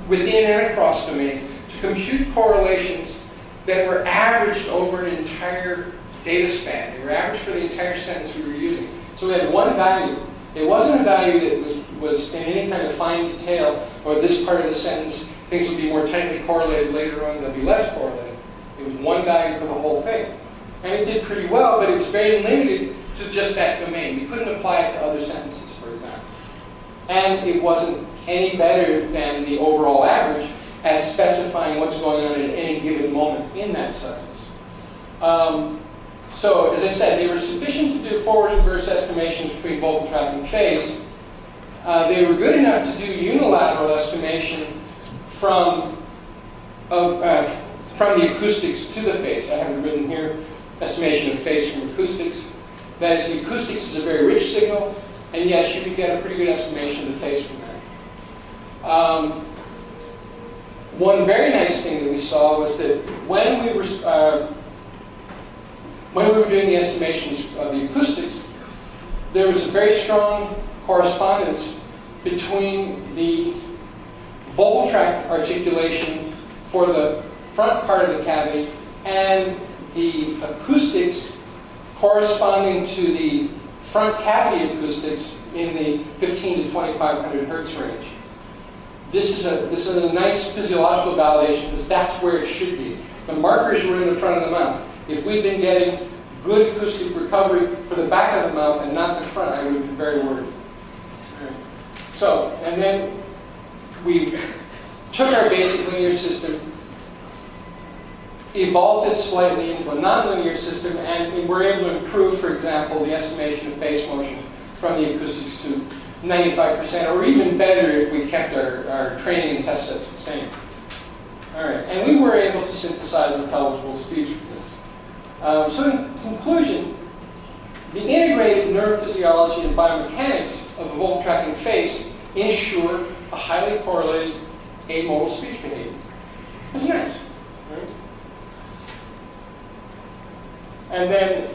within and across domains, to compute correlations that were averaged over an entire data span. They were averaged for the entire sentence we were using. So we had one value. It wasn't a value that was in any kind of fine detail, or this part of the sentence, things would be more tightly correlated later on, they'll be less correlated. It was one value for the whole thing. And it did pretty well, but it was very limited to just that domain. We couldn't apply it to other sentences, for example. And it wasn't any better than the overall average at specifying what's going on at any given moment in that sentence. So, as I said, they were sufficient to do forward inverse estimations between vocal tract and phase. They were good enough to do unilateral estimation from the acoustics to the phase. I have it written here, estimation of phase from acoustics. That is, the acoustics is a very rich signal, and yes, you could get a pretty good estimation of the phase from that. One very nice thing that we saw was that when we were doing the estimations of the acoustics, there was a very strong correspondence between the vocal tract articulation for the front part of the cavity and the acoustics corresponding to the front cavity acoustics in the 15 to 2500 hertz range. This is a nice physiological validation because that's where it should be. The markers were in the front of the mouth. If we'd been getting good acoustic recovery for the back of the mouth and not the front, I would have been very worried. Right. So, and then we took our basic linear system, evolved it slightly into a nonlinear system, and we were able to improve, for example, the estimation of phase motion from the acoustics to 95%, or even better if we kept our training and test sets the same. All right, and we were able to synthesize intelligible speech with this. So in conclusion, the integrated neurophysiology and biomechanics of the vocal tract and face ensure a highly correlated amodal speech behavior. It's nice, right? And then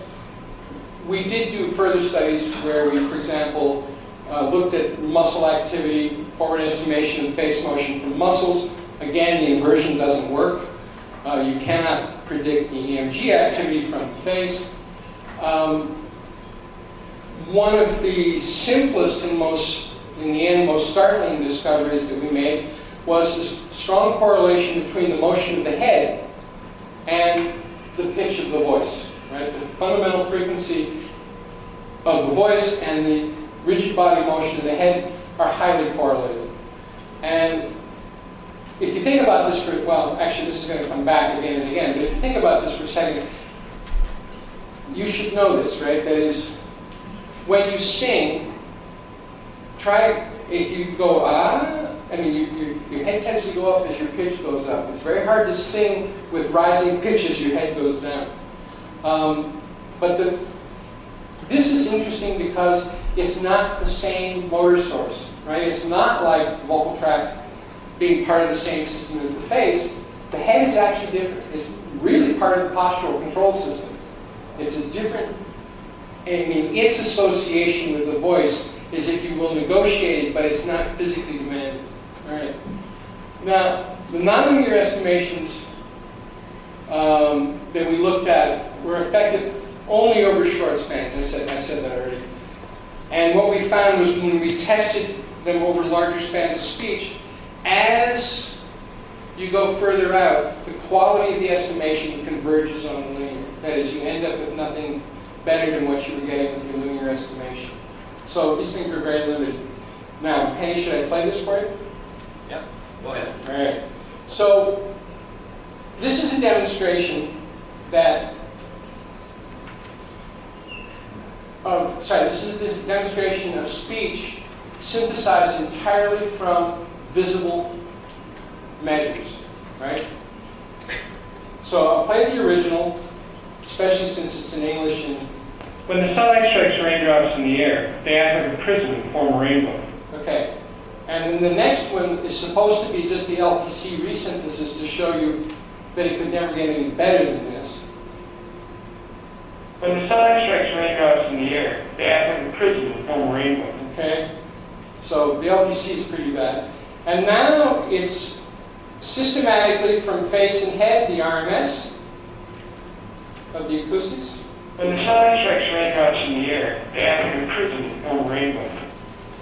we did do further studies where we, for example, looked at muscle activity, forward estimation of face motion from muscles. Again, the inversion doesn't work. You cannot predict the EMG activity from the face. One of the simplest and in the end, most startling discoveries that we made was this strong correlation between the motion of the head and the pitch of the voice. Right? The fundamental frequency of the voice and the rigid body motion of the head are highly correlated. And if you think about this for, well, actually this is going to come back again and again, but if you think about this for a second, you should know this, right? That is, when you sing, try, if you go, I mean, your head tends to go up as your pitch goes up. It's very hard to sing with rising pitch as your head goes down. But this is interesting because it's not the same motor source, right? It's not like the vocal tract being part of the same system as the face. The head is actually different. It's really part of the postural control system. It's a different, I mean, its association with the voice is, if you will, negotiated, but it's not physically demanded. All right. Now, the nonlinear estimations that we looked at were effective only over short spans. I said that already. And what we found was when we tested them over larger spans of speech, as you go further out, the quality of the estimation converges on the linear. That is, you end up with nothing better than what you were getting with your linear estimation. So these things are very limited. Now, Penny, should I play this for you? Yeah, go ahead. All right. So, this is a demonstration that this is a demonstration of speech synthesized entirely from visible measures, right? So I'll play the original, especially since it's in English. And when the sunlight strikes raindrops in the air, they act like a prism and form a rainbow. Okay. And then the next one is supposed to be just the LPC resynthesis to show you that it could never get any better than this. When the sunlight strikes raindrops in the air, they act like a prism and form a rainbow. Okay? So the LPC is pretty bad. And now it's systematically from face and head, the RMS of the acoustics. When the sunlight strikes raindrops in the air, they act like a prism and form a rainbow.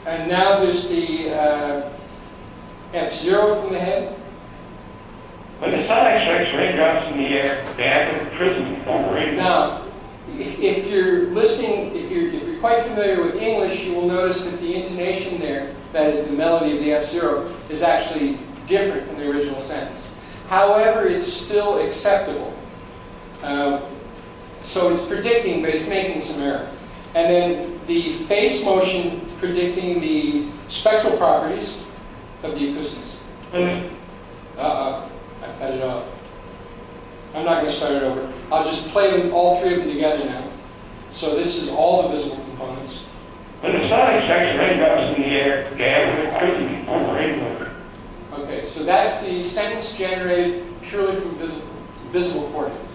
And now there's the F0 from the head. When the sunlight strikes raindrops in the air, they act like a prism and form a rainbow. Now, if you're listening, if you're quite familiar with English, you will notice that the intonation there, that is the melody of the F0, is actually different from the original sentence. However, it's still acceptable. So it's predicting, but it's making some error. And then the face motion predicting the spectral properties of the acoustics. I cut it off. I'm not going to start it over. I'll just play them, all three of them together now. So this is all the visible components. When the sunlight strikes raindrops in the air, they act like a prism and form a rainbow. Okay, so that's the sentence generated purely from visible coordinates.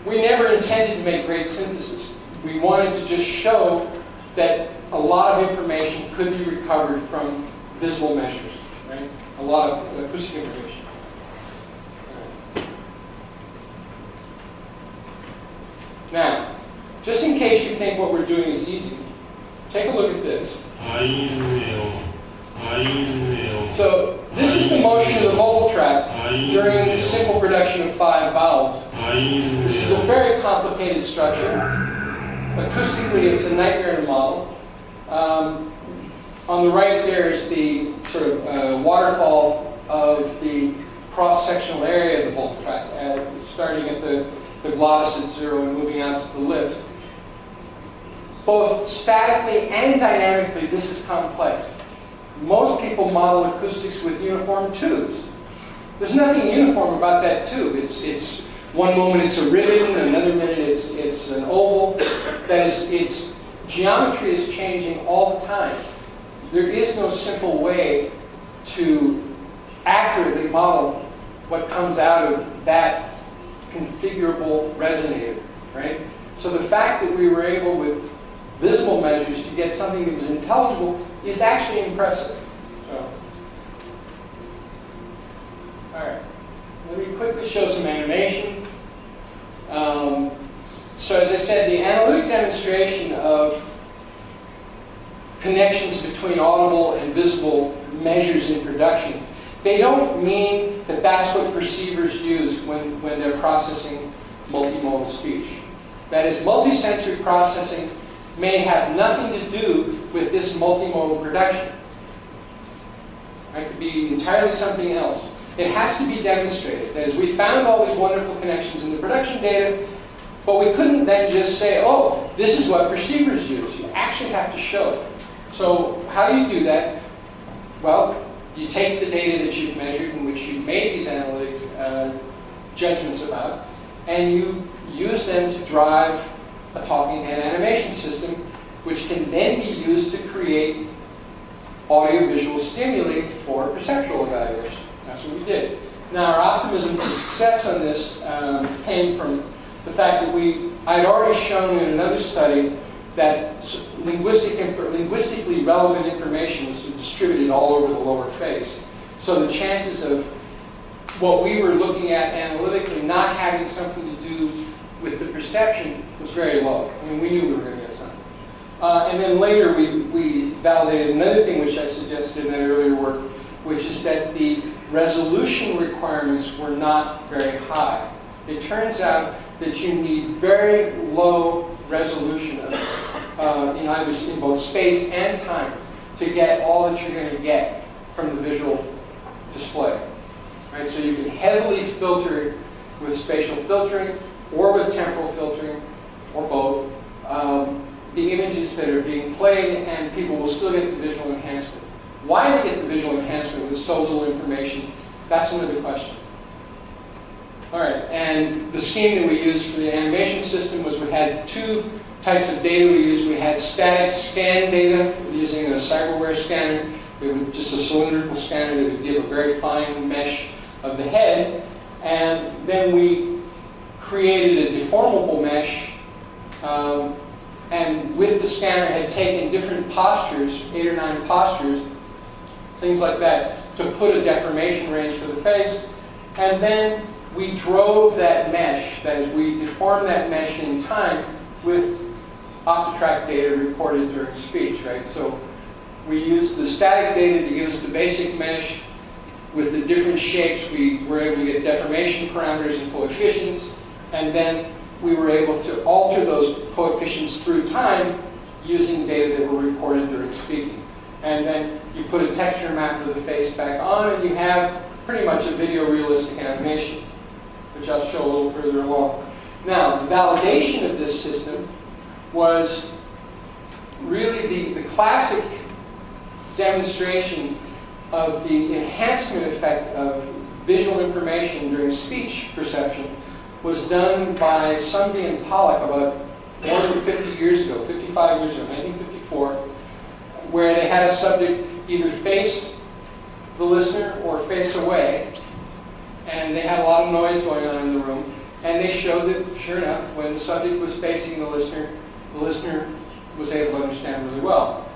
We never intended to make great synthesis. We wanted to just show that a lot of information could be recovered from visible measures, right? A lot of acoustic information. Now, just in case you think what we're doing is easy, take a look at this. So this is the motion of the vocal tract during the simple production of 5 vowels. This is a very complicated structure. Acoustically, it's a nightmare to model. On the right there is the sort of waterfall of the cross-sectional area of the vocal tract, starting at the glottis at 0 and moving out to the lips. Both statically and dynamically, this is complex. Most people model acoustics with uniform tubes. There's nothing uniform about that tube. It's one moment it's a ribbon, another minute it's an oval. That is, its geometry is changing all the time. There is no simple way to accurately model what comes out of that configurable resonator, right? So the fact that we were able with visible measures to get something that was intelligible is actually impressive. So, all right, let me quickly show some animation. So as I said, the analytic demonstration of connections between audible and visible measures in production, they don't mean that that's what perceivers use when they're processing multimodal speech. That is, multisensory processing may have nothing to do with this multimodal production. It could be entirely something else. It has to be demonstrated. That is, we found all these wonderful connections in the production data, but we couldn't then just say, oh, this is what perceivers use. You actually have to show it. So how do you do that? Well, you take the data that you've measured in which you've made these analytic judgments about, and you use them to drive a talking head animation system, which can then be used to create audiovisual stimuli for perceptual evaluation. That's what we did. Now, our optimism for success on this came from the fact that I'd already shown in another study that linguistically relevant information was distributed all over the lower face. So the chances of what we were looking at analytically not having something to do with the perception was very low. I mean, we knew we were going to get something. And then later we validated another thing which I suggested in that earlier work, which is that the resolution requirements were not very high. It turns out that you need very low resolution of in both space and time to get all that you're going to get from the visual display. Right? So you can heavily filter it with spatial filtering or with temporal filtering, or both, the images that are being played, and people will still get the visual enhancement. Why they get the visual enhancement with so little information, that's another question. All right, and the scheme that we used for the animation system was we had two types of data we used. We had static scan data using a cyberware scanner. It was just a cylindrical scanner that would give a very fine mesh of the head. And then we created a deformable mesh, and with the scanner had taken different postures, 8 or 9 postures, things like that, to put a deformation range for the face. And then we drove that mesh, that is, we deformed that mesh in time with OptiTrack data recorded during speech, right? So we used the static data to give us the basic mesh. With the different shapes, we were able to get deformation parameters and coefficients, and then we were able to alter those coefficients through time using data that were recorded during speaking. And then you put a texture map of the face back on, and you have pretty much a video realistic animation, which I'll show a little further along. Now, the validation of this system was really the classic demonstration of the enhancement effect of visual information during speech perception was done by Sunby and Pollock about more than 50 years ago, 55 years ago, 1954, where they had a subject either face the listener or face away, and they had a lot of noise going on in the room, and they showed that, sure enough, when the subject was facing the listener was able to understand really well.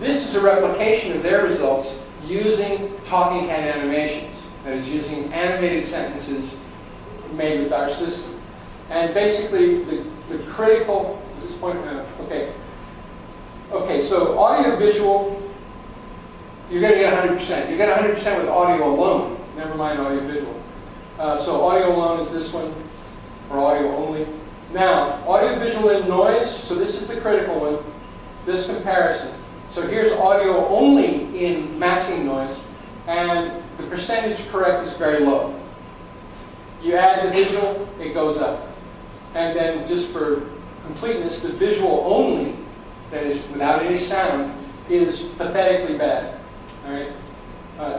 This is a replication of their results using talking head animations, that is, using animated sentences made with our system. And basically, the critical, is this point? Okay. Okay, so audio-visual, you're going to get 100%. You get 100% with audio alone, never mind audio-visual. So audio alone is this one, or audio only. Now, audio-visual in noise, so this is the critical one, this comparison. So here's audio only in masking noise, and the percentage correct is very low. You add the visual, it goes up. And then just for completeness, the visual only, that is without any sound, is pathetically bad. All right?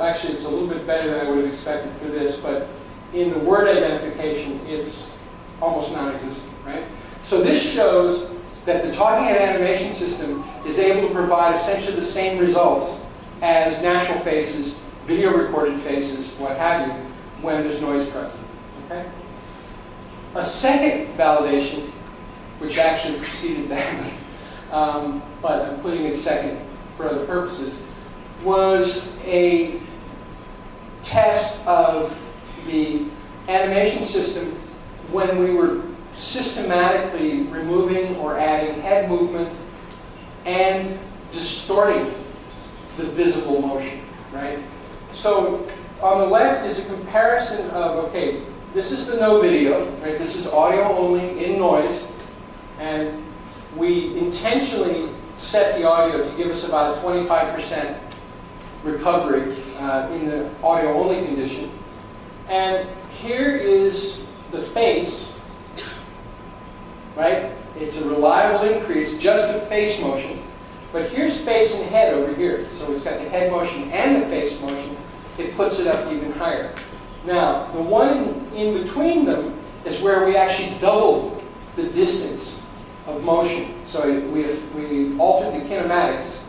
Actually, it's a little bit better than I would have expected for this, but in the word identification, it's almost non-existent, right? So this shows that the talking head animation system is able to provide essentially the same results as natural faces, video recorded faces, what have you, when there's noise present. Okay? A second validation, which actually preceded that, but I'm putting it second for other purposes, was a test of the animation system when we were systematically removing or adding head movement and distorting the visible motion, right? So on the left is a comparison of, okay, this is the no video, right? This is audio only in noise, and we intentionally set the audio to give us about a 25% recovery in the audio only condition. And here is the face, right? It's a reliable increase just of face motion. But here's face and head over here. So it's got the head motion and the face motion. It puts it up even higher. Now, the one in between them is where we actually doubled the distance of motion. So we altered the kinematics,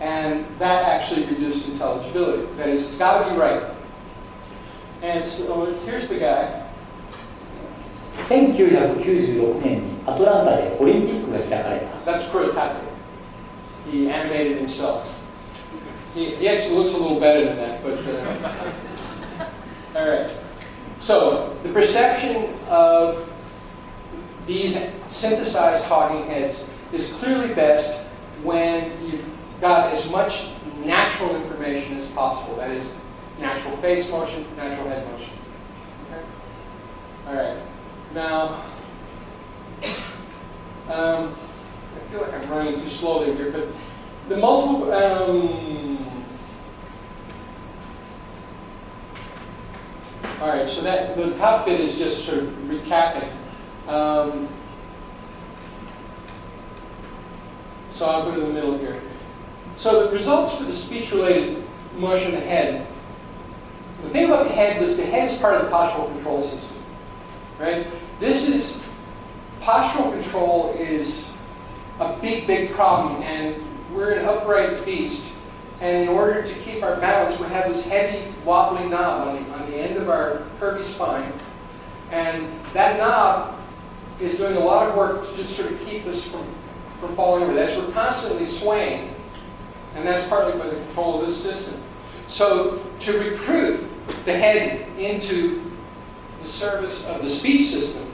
and that actually reduced intelligibility. That is, it's got to be right. And so here's the guy. 1996年にアトランタでオリンピックが開かれた。 That's Kurotate. He animated himself. He actually looks a little better than that, but all right. So the perception of these synthesized talking heads is clearly best when you've got as much natural information as possible. That is, natural face motion, natural head motion. Okay? All right. Now, feel like I'm running too slowly here, but the multiple, all right, so that the top bit is just sort of recapping. So I'll go to the middle here. So the results for the speech-related motion of the head. The thing about the head was the head is part of the postural control system, right? Postural control is a big, big problem, and we're an upright beast. And in order to keep our balance, we have this heavy, wobbly knob on the end of our curvy spine. And that knob is doing a lot of work to just sort of keep us from falling over. That's we're constantly swaying. And that's partly by the control of this system. So to recruit the head into the service of the speech system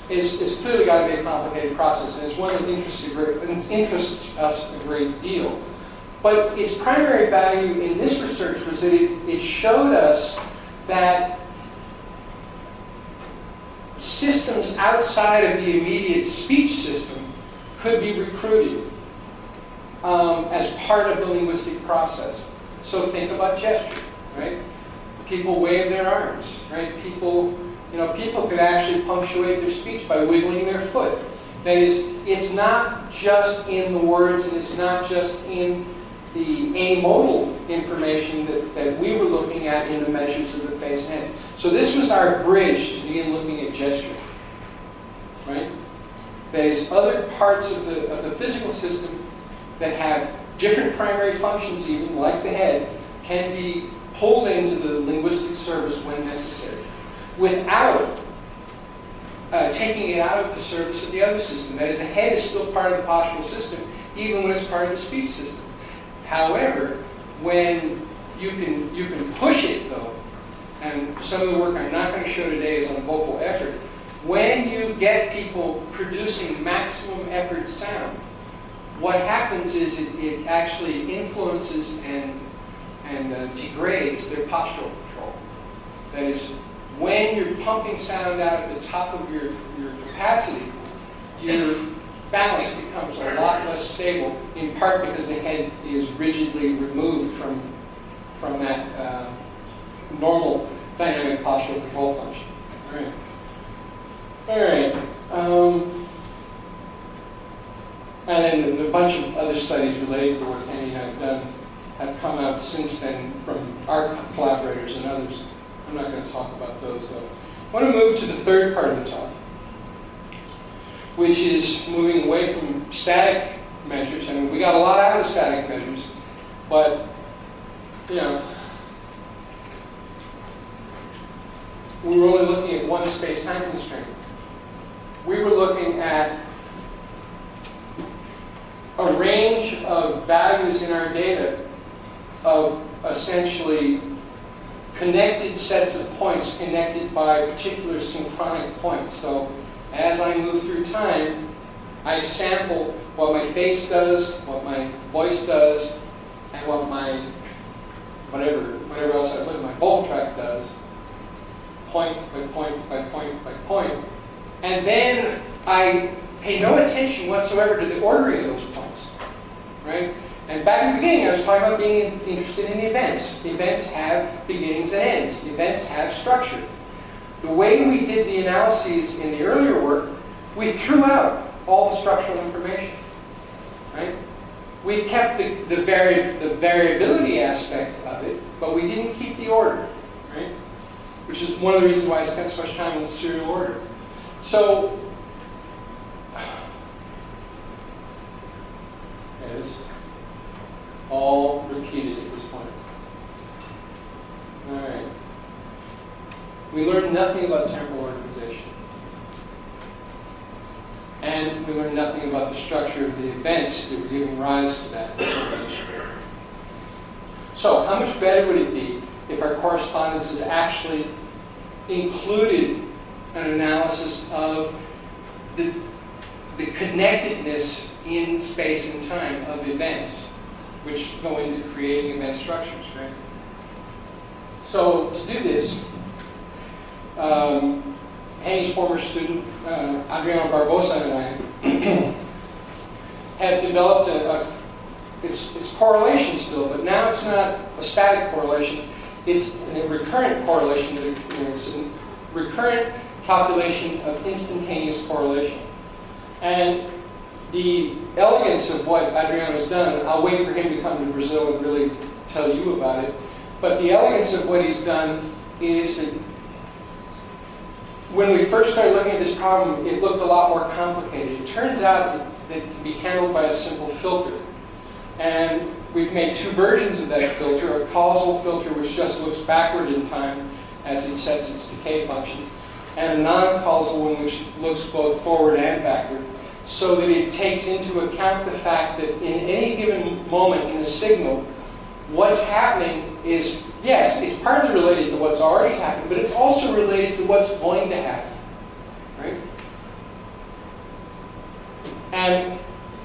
is clearly got to be a complicated process. And it's one that interests us a great deal. But its primary value in this research was that it showed us that systems outside of the immediate speech system could be recruited as part of the linguistic process. So think about gesture, right? People wave their arms, right? People could actually punctuate their speech by wiggling their foot. That is, it's not just in the words, and it's not just in the amodal information that we were looking at in the measures of the face and head. So this was our bridge to begin looking at gesture, right? That is, other parts of the physical system that have different primary functions, even like the head, can be pulled into the linguistic service when necessary, without taking it out of the service of the other system. That is, the head is still part of the postural system, even when it's part of the speech system. However, when you can push it, though, and some of the work I'm not going to show today is on vocal effort, when you get people producing maximum effort sound, what happens is it actually influences and degrades their postural control. That is, when you're pumping sound out at the top of your capacity, your balance becomes a lot less stable, in part because the head is rigidly removed from that normal dynamic postural control function. All right. And then a bunch of other studies related to the work Henny and I have done have come out since then from our collaborators and others. I'm not going to talk about those, though. I want to move to the third part of the talk, which is moving away from static measures. I mean, we got a lot out of static measures, but, we were only looking at one space-time constraint. We were looking at a range of values in our data of essentially connected sets of points connected by particular synchronic points. So as I move through time, I sample what my face does, what my voice does, and what my whatever else I was looking at, my vocal tract does, point by point by point by point. And then I pay no attention whatsoever to the ordering of those points, right? And back in the beginning, I was talking about being interested in events. Events have beginnings and ends. Events have structure. The way we did the analyses in the earlier work, we threw out all the structural information, right? We kept the variability aspect of it, but we didn't keep the order, right? Which is one of the reasons why I spent so much time in the serial order. So, it's all repeated at this point. All right. We learned nothing about temporal organization. And we learned nothing about the structure of the events that were giving rise to that information. So, how much better would it be if our correspondences actually included an analysis of the connectedness in space and time of events, which go into creating event structures, right? So to do this, Henny's former student, Adriano Barbosa, and I have developed it's correlation still, but now it's not a static correlation. It's a recurrent correlation. It's a recurrent calculation of instantaneous correlation. And the elegance of what Adriano's done, I'll wait for him to come to Brazil and really tell you about it, but the elegance of what he's done is that when we first started looking at this problem, it looked a lot more complicated. It turns out that it can be handled by a simple filter. And we've made two versions of that filter, a causal filter which just looks backward in time as it sets its decay function, and a non-causal one which looks both forward and backward, so that it takes into account the fact that in any given moment in a signal, what's happening is, yes, it's partly related to what's already happened, but it's also related to what's going to happen, right? And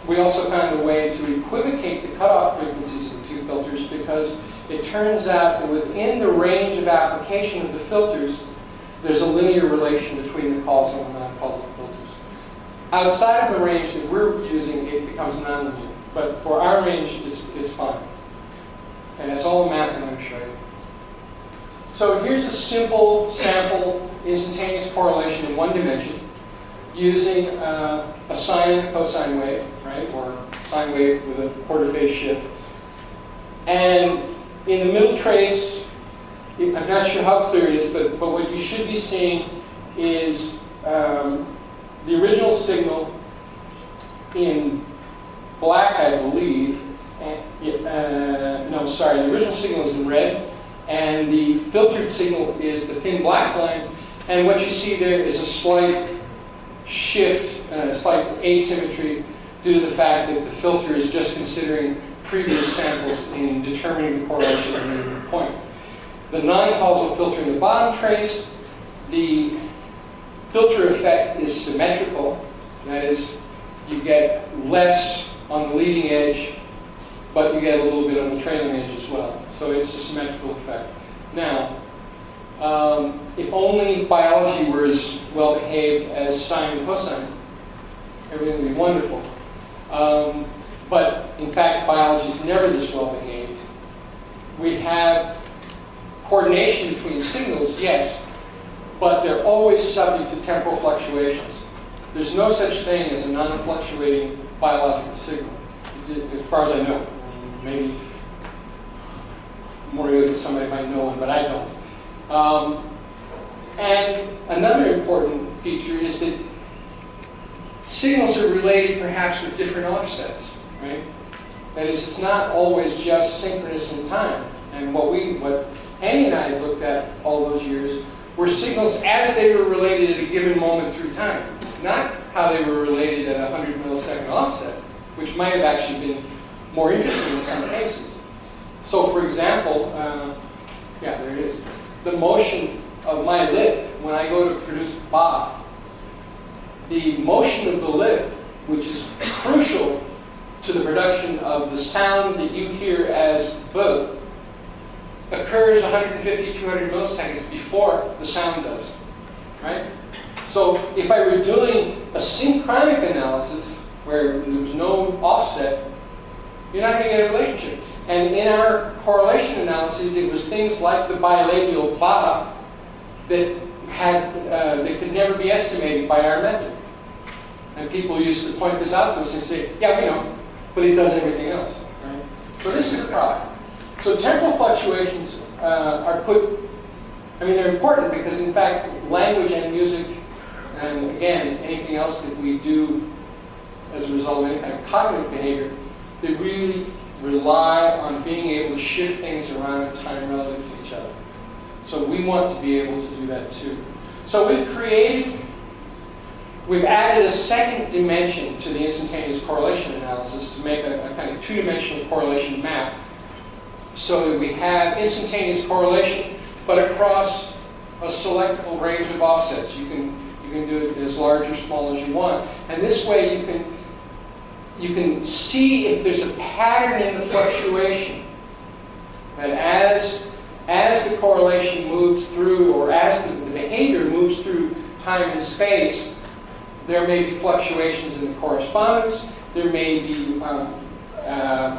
we also found a way to equivocate the cutoff frequencies of the two filters, because it turns out that within the range of application of the filters, there's a linear relation between the causal and non-causal filters. Outside of the range that we're using, it becomes nonlinear. But for our range, it's fine. And it's all math I'm going to show you. So here's a simple sample instantaneous correlation in one dimension using a sine and a cosine wave, right? Or sine wave with a quarter phase shift. And in the middle trace, I'm not sure how clear it is, but what you should be seeing is the original signal in black, I believe. No, sorry, the original signal is in red, and the filtered signal is the thin black line. And what you see there is a slight shift, slight asymmetry, due to the fact that the filter is just considering previous samples in determining the correlation at any given point. The non-causal filter in the bottom trace, the filter effect is symmetrical. That is, you get less on the leading edge, but you get a little bit on the trailing edge as well. So it's a symmetrical effect. Now, if only biology were as well behaved as sine and cosine, everything would be wonderful. But in fact, biology is never this well behaved. We have coordination between signals, yes, but they're always subject to temporal fluctuations. There's no such thing as a non-fluctuating biological signal, as far as I know. Maybe more than somebody might know one, but I don't. And another important feature is that signals are related perhaps with different offsets, right? That is, it's not always just synchronous in time. And what Annie and I looked at all those years were signals as they were related at a given moment through time, not how they were related at a 100 millisecond offset, which might have actually been more interesting in some cases. So for example, yeah, there it is. The motion of my lip when I go to produce ba, the motion of the lip, which is crucial to the production of the sound that you hear as b, occurs 150, 200 milliseconds before the sound does, right? So if I were doing a synchronic analysis where there was no offset, you're not going to get a relationship. And in our correlation analyses, it was things like the bilabial ba that could never be estimated by our method. And people used to point this out to us and say, yeah, we know, but it does everything else, right? So this is the problem. So temporal fluctuations are they're important because in fact, language and music, and again, anything else that we do as a result of any kind of cognitive behavior, they really rely on being able to shift things around in time relative to each other. So we want to be able to do that too. So we've added a second dimension to the instantaneous correlation analysis to make a kind of two-dimensional correlation map, so that we have instantaneous correlation, but across a selectable range of offsets. You can do it as large or small as you want, and this way you can see if there's a pattern in the fluctuation. That as the correlation moves through, or as the behavior moves through time and space, there may be fluctuations in the correspondence, there may be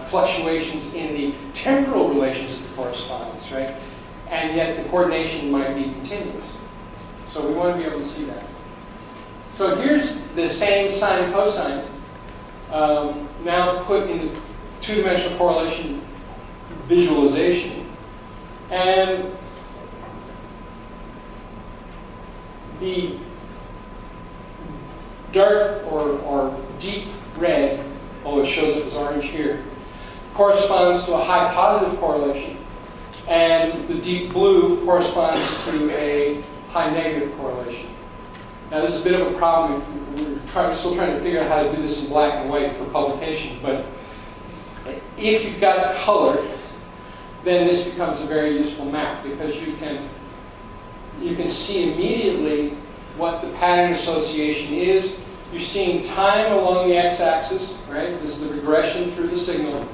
fluctuations in the temporal relations of the correspondence, right? And yet the coordination might be continuous. So we want to be able to see that. So here's the same sine cosine now put in the two-dimensional correlation visualization. And the dark or deep red, although it shows up as orange here, corresponds to a high positive correlation. And the deep blue corresponds to a high negative correlation. Now this is a bit of a problem if we're still trying to figure out how to do this in black and white for publication, but if you've got color, then this becomes a very useful map because you can see immediately what the pattern association is. You're seeing time along the x-axis, right? This is the regression through the signal.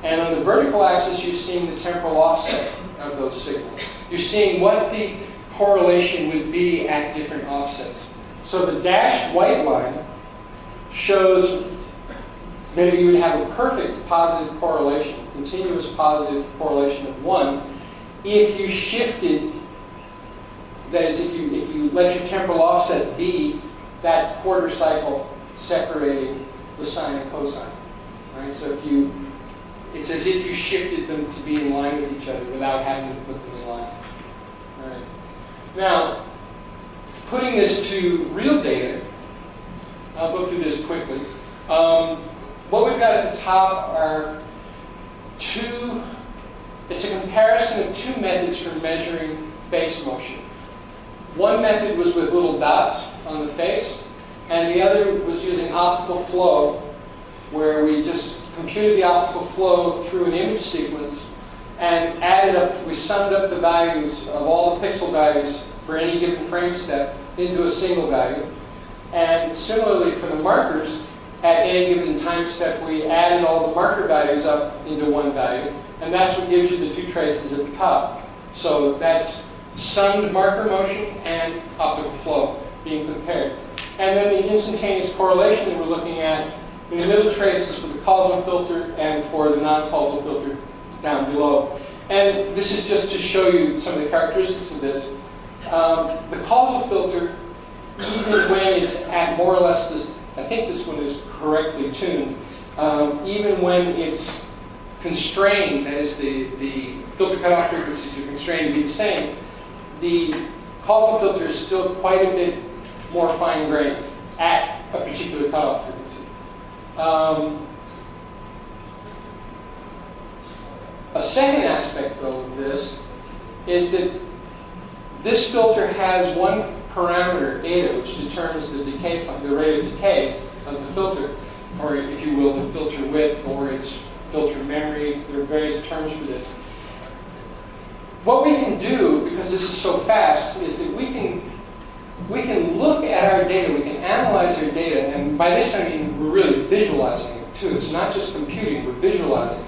And on the vertical axis, you're seeing the temporal offset of those signals. You're seeing what the correlation would be at different offsets. So the dashed white line shows that you would have a perfect positive correlation, continuous positive correlation of 1, if you shifted, that is, if you let your temporal offset be that quarter cycle separating the sine and cosine. Right? So it's as if you shifted them to be in line with each other without having to put them in line. All right. Now, putting this to real data, I'll go through this quickly. What we've got at the top are it's a comparison of two methods for measuring face motion. One method was with little dots on the face, and the other was using optical flow, where we just computed the optical flow through an image sequence and we summed up the values of all the pixel values for any given frame step into a single value. And similarly for the markers, at any given time step, we added all the marker values up into one value, and that's what gives you the two traces at the top. So that's summed marker motion and optical flow being compared. And then the instantaneous correlation that we're looking at in the middle traces for the causal filter and for the non-causal filter down below. And this is just to show you some of the characteristics of this. The causal filter, even when it's at more or less this, I think this one is correctly tuned, even when it's constrained, that is the filter cutoff frequencies are constrained to be the same, the causal filter is still quite a bit more fine-grained at a particular cutoff frequency. A second aspect, though, of this is that this filter has one parameter, eta, which determines the decay, the rate of decay of the filter, or if you will, the filter width or its filter memory. There are various terms for this. What we can do, because this is so fast, is that we can look at our data, we can analyze our data, and by this I mean we're really visualizing it too. It's not just computing, we're visualizing.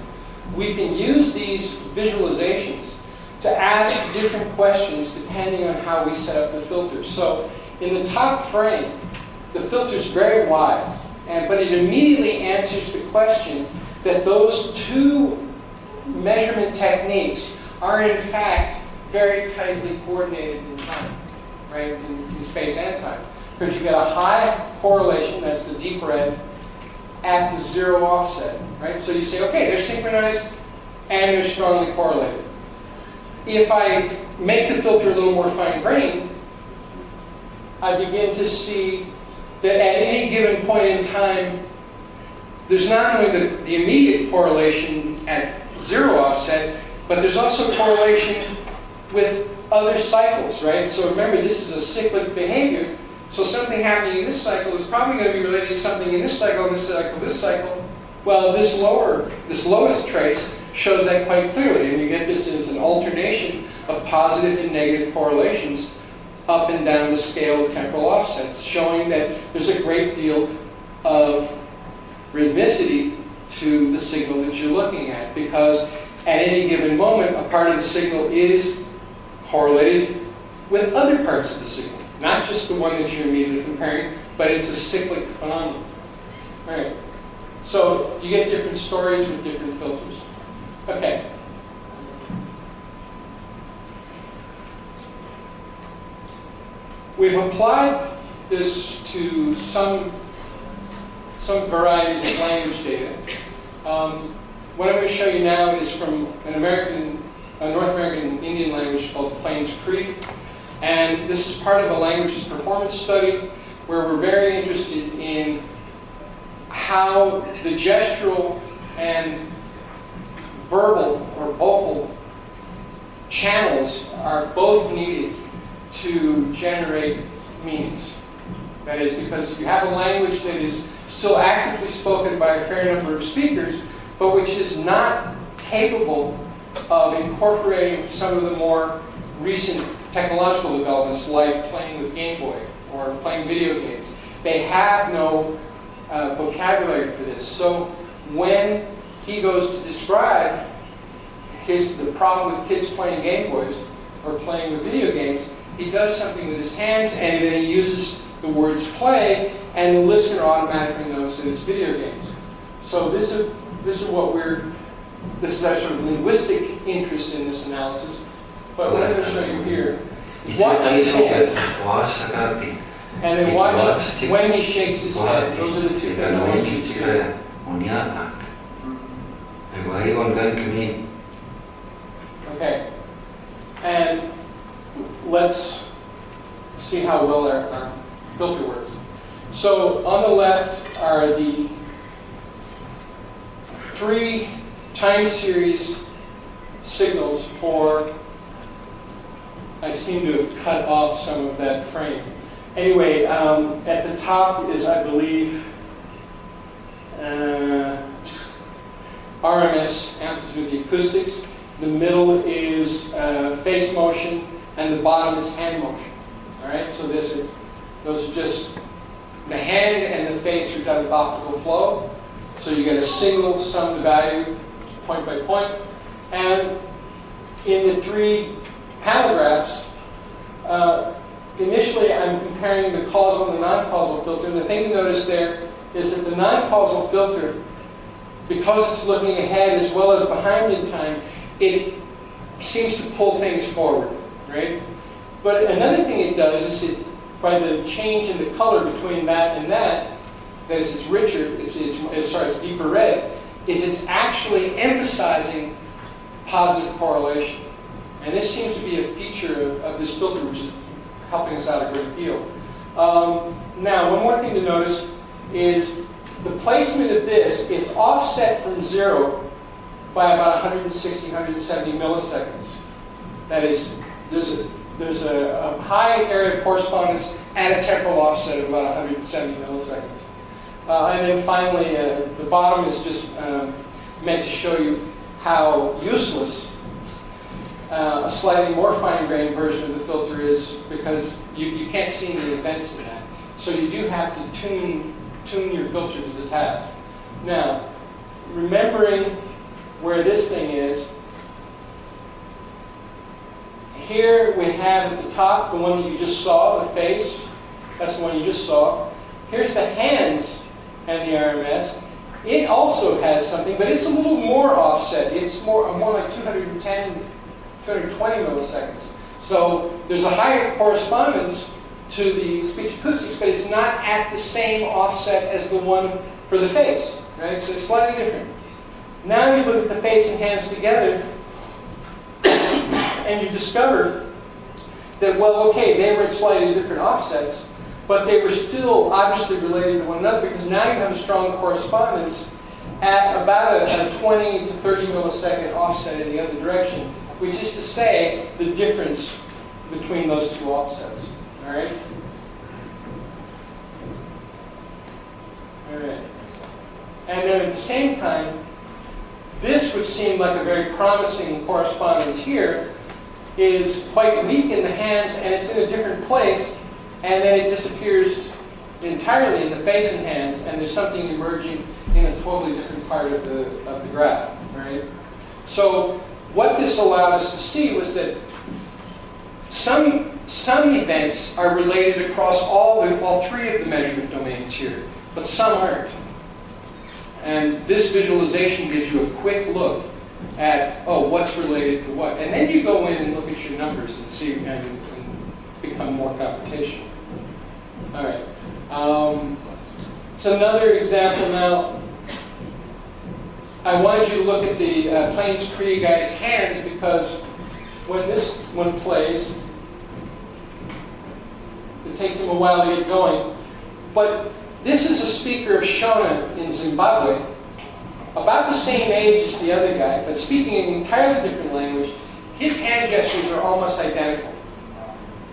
We can use these visualizations to ask different questions depending on how we set up the filters. So in the top frame, the filter is very wide, but it immediately answers the question that those two measurement techniques are in fact very tightly coordinated in time, right, in space and time. Because you get a high correlation, that's the deep red, at the zero offset, right? So you say, okay, they're synchronized and they're strongly correlated. If I make the filter a little more fine-grained, I begin to see that at any given point in time, there's not only the immediate correlation at zero offset, but there's also correlation with other cycles, right? So remember, this is a cyclic behavior. So something happening in this cycle is probably going to be related to something in this cycle, this cycle, this cycle. Well, this lowest trace shows that quite clearly, and you get this as an alternation of positive and negative correlations up and down the scale of temporal offsets, showing that there's a great deal of rhythmicity to the signal that you're looking at, because at any given moment, a part of the signal is correlated with other parts of the signal. Not just the one that you're immediately comparing, but it's a cyclic phenomenon. All right. So you get different stories with different filters. Okay. We've applied this to some varieties of language data. What I'm going to show you now is from a North American Indian language called Plains Cree. And this is part of a languages performance study where we're very interested in how the gestural and verbal or vocal channels are both needed to generate meanings. That is, because you have a language that is still actively spoken by a fair number of speakers, but which is not capable of incorporating some of the more recent technological developments like playing with Game Boy or playing video games. They have no vocabulary for this. So when he goes to describe the problem with kids playing Game Boys or playing with video games, he does something with his hands and then he uses the words play, and the listener automatically knows that it's video games. So this is our sort of linguistic interest in this analysis. But what I'm going to show you here, watch his hands. And then watch when he shakes his head. Those are the two things I want you to see. Okay. And let's see how well our filter works. So on the left are the 3 time series signals for, I seem to have cut off some of that frame. Anyway, at the top is, I believe, RMS, amplitude of the acoustics. The middle is face motion, and the bottom is hand motion. All right, so those are just the hand and the face are done with optical flow. So you get a single summed value, point by point. And in the 3 panographs, initially I'm comparing the causal and the non-causal filter. And the thing to notice there is that the non-causal filter, because it's looking ahead as well as behind in time, it seems to pull things forward, right? But another thing it does is by the change in the color between that and that is it's richer, it's deeper red, is it's actually emphasizing positive correlation. And this seems to be a feature of this filter, which is helping us out a great deal. Now, one more thing to notice is the placement of this, it's offset from 0 by about 160, 170 milliseconds. That is, there's a high area of correspondence at a temporal offset of about 170 milliseconds. And then finally, the bottom is just meant to show you how useless a slightly more fine-grained version of the filter is, because you can't see any events in that. So you do have to tune your filter to the task. Now, remembering where this thing is, here we have at the top the one that you just saw, the face. That's the one you just saw. Here's the hands and the RMS. It also has something, but it's a little more offset. It's more like 210, 220 milliseconds. So there's a higher correspondence to the speech acoustics, but it's not at the same offset as the one for the face, right? So it's slightly different. Now you look at the face and hands together, and you discover that, well, okay, they were at slightly different offsets, but they were still obviously related to one another, because now you have a strong correspondence at about a 20 to 30 millisecond offset in the other direction, which is to say the difference between those 2 offsets. All right? All right. And then at the same time, this, which seemed like a very promising correspondence here, is quite weak in the hands, and it's in a different place, and then it disappears entirely in the face and hands, and there's something emerging in a totally different part of the graph, right? So what this allowed us to see was that some events are related across all 3 of the measurement domains here, but some aren't. And this visualization gives you a quick look at, oh, what's related to what. And then you go in and look at your numbers and see, and become more computational. All right. So another example now. I wanted you to look at the Plains Cree guy's hands, because when this one plays, it takes him a while to get going. But this is a speaker of Shona in Zimbabwe, about the same age as the other guy, but speaking an entirely different language. His hand gestures are almost identical.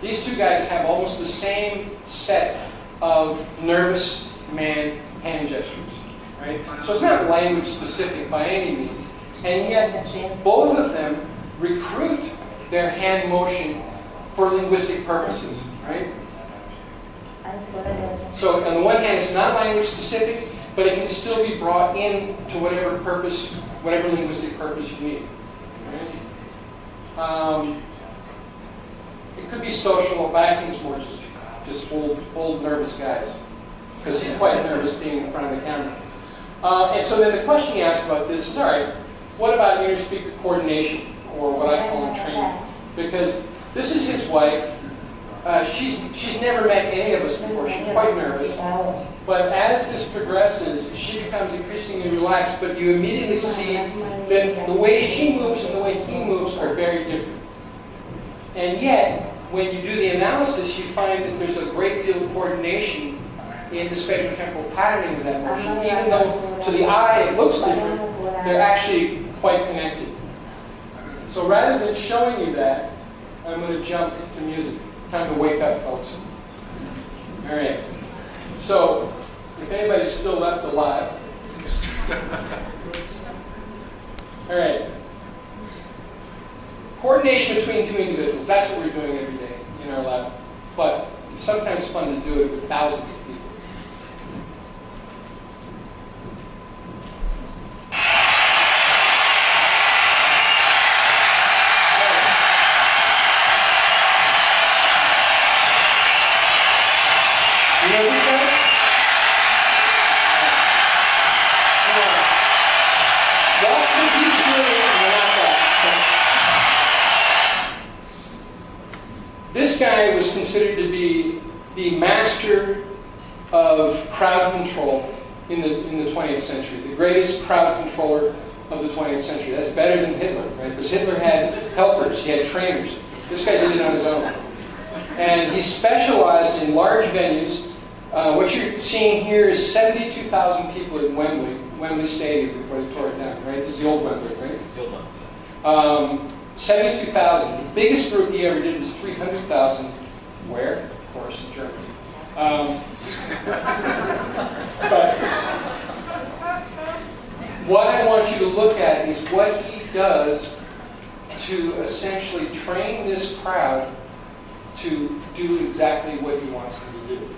These two guys have almost the same set of nervous man hand gestures, right? So it's not language specific by any means, and yet both of them recruit their hand motion for linguistic purposes, right? So on the one hand, it's not language specific, but it can still be brought in to whatever purpose, whatever linguistic purpose you need. Right? It could be social, but I think it's more just old nervous guys, because he's quite nervous being in front of the camera. And so then the question he asked about this is, all right, what about inter-speaker coordination, or what I call training? Because this is his wife. She's never met any of us before. She's quite nervous. But as this progresses, she becomes increasingly relaxed, but you immediately see that the way she moves and the way he moves are very different. And yet, when you do the analysis, you find that there's a great deal of coordination in the spatial-temporal patterning of that motion. Even though to the eye it looks different, they're actually quite connected. So rather than showing you that, I'm going to jump to music. Time to wake up, folks. All right. So, if anybody's still left alive. All right. Coordination between two individuals. That's what we're doing every day in our lab. But it's sometimes fun to do it with thousands of people. You know this guy? Watch what he's doing and not that. This guy was considered to be the master of crowd control in the 20th century, the greatest crowd controller of the 20th century. That's better than Hitler, right? Because Hitler had helpers, he had trainers. This guy did it on his own. And he specialized in large venues. What you're seeing here is 72,000 people at Wembley Stadium before they tore it down, right? This is the old Wembley, right? The old one. 72,000. The biggest group he ever did was 300,000. Where? Of course, in Germany. But what I want you to look at is what he does to essentially train this crowd to do exactly what he wants them to do.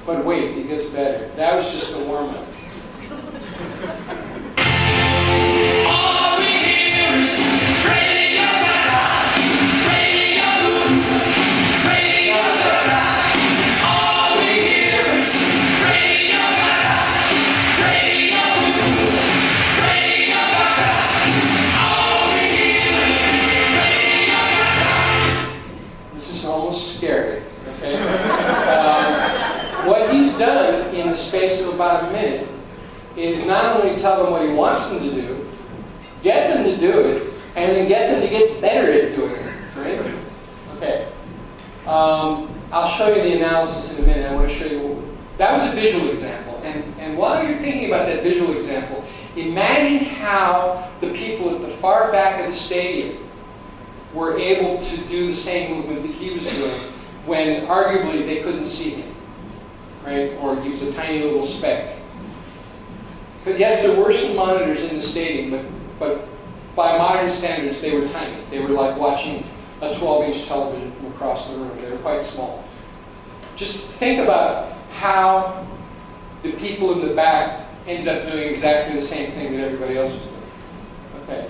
But wait, it gets better. That was just a warm-up. This is almost scary, okay? What he's done in the space of about a minute is not only tell them what he wants them to do, get them to do it, and then get them to get better at doing it, right? Okay. I'll show you the analysis in a minute. I want to show you, that was a visual example. And while you're thinking about that visual example, imagine how the people at the far back of the stadium were able to do the same movement that he was doing when arguably they couldn't see him, right? Or he was a tiny little speck. But yes, there were some monitors in the stadium, but by modern standards, they were tiny. They were like watching a 12-inch television from across the room. They were quite small. Just think about how the people in the back ended up doing exactly the same thing that everybody else was doing. Okay.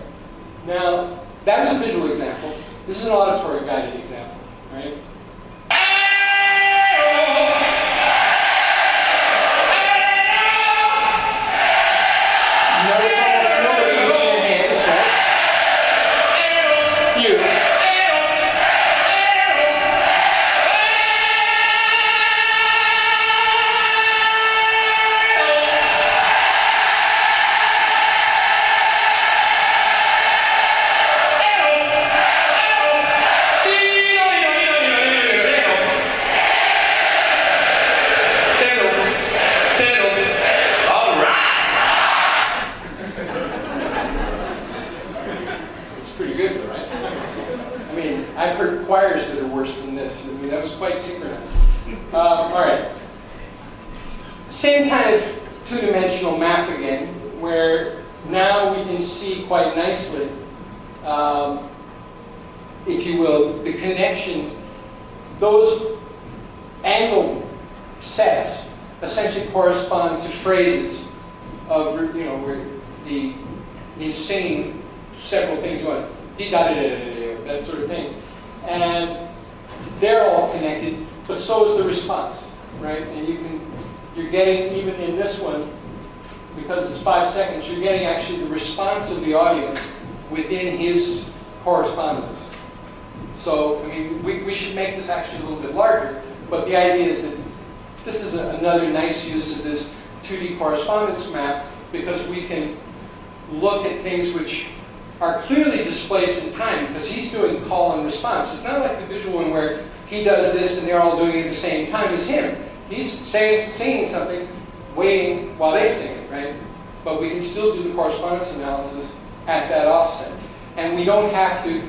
Now, that was a visual example. This is an auditory guided example, right? Notice almost nobody using their hands, right? Few. I've heard choirs that are worse than this. I mean, that was quite synchronized. All right. Same kind of two-dimensional map again, where now we can see quite nicely, if you will, the connection. Those angled sets essentially correspond to phrases of, you know, where he's singing several things going, that sort of thing. And they're all connected, but so is the response, right? And you're getting, even in this one, because it's 5 seconds, you're getting actually the response of the audience within his correspondence. So, I mean, we should make this actually a little bit larger, but the idea is that this is another nice use of this 2D correspondence map, because we can look at things which are clearly displaced in time, because he's doing call and response. It's not like the visual one where he does this and they're all doing it at the same time as him. He's singing something, waiting while they sing it, right? But we can still do the correspondence analysis at that offset. And we don't have to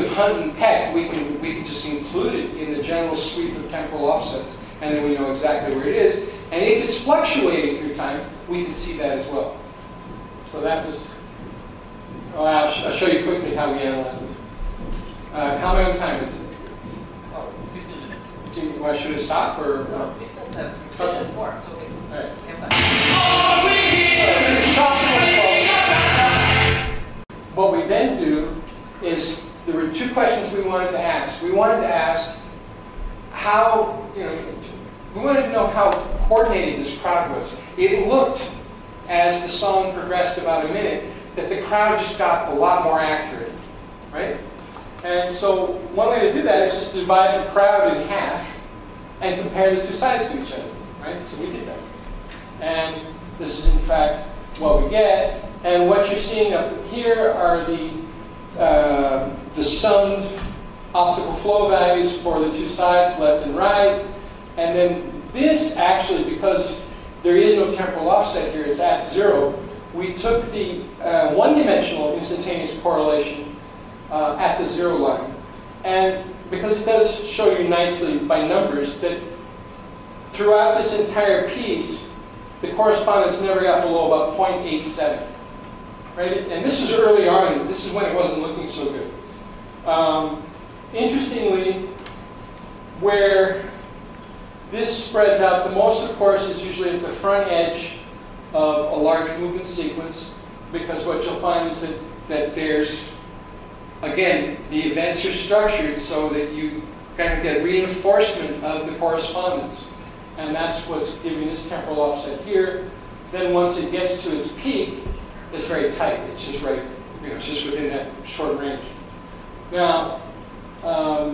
hunt and peck. We can just include it in the general sweep of temporal offsets, and then we know exactly where it is. And if it's fluctuating through time, we can see that as well. So that was... Oh, I'll show you quickly how we analyze this. How many time is it? Oh, 15 minutes. Well, should I stop or? No, 15 minutes. Okay. It's 4. It's okay. All right. What we then do is, there were 2 questions we wanted to ask. We wanted to ask how, we wanted to know how coordinated this crowd was. It looked, as the song progressed about a minute, that the crowd just got a lot more accurate, right? And so one way to do that is just to divide the crowd in half and compare the 2 sides to each other, right? So we did that. And this is in fact what we get. And what you're seeing up here are the summed optical flow values for the 2 sides, left and right. And then this actually, because there is no temporal offset here, it's at 0, we took the one-dimensional instantaneous correlation at the 0 line. And because it does show you nicely by numbers that throughout this entire piece, the correspondence never got below about 0.87. Right? And this is early on. This is when it wasn't looking so good. Interestingly, where this spreads out the most, of course, is usually at the front edge of a large movement sequence, because what you'll find is that there's, again, the events are structured so that you kind of get reinforcement of the correspondence. And that's what's giving this temporal offset here. Then once it gets to its peak, it's very tight. It's just right, it's just within that short range. Now, I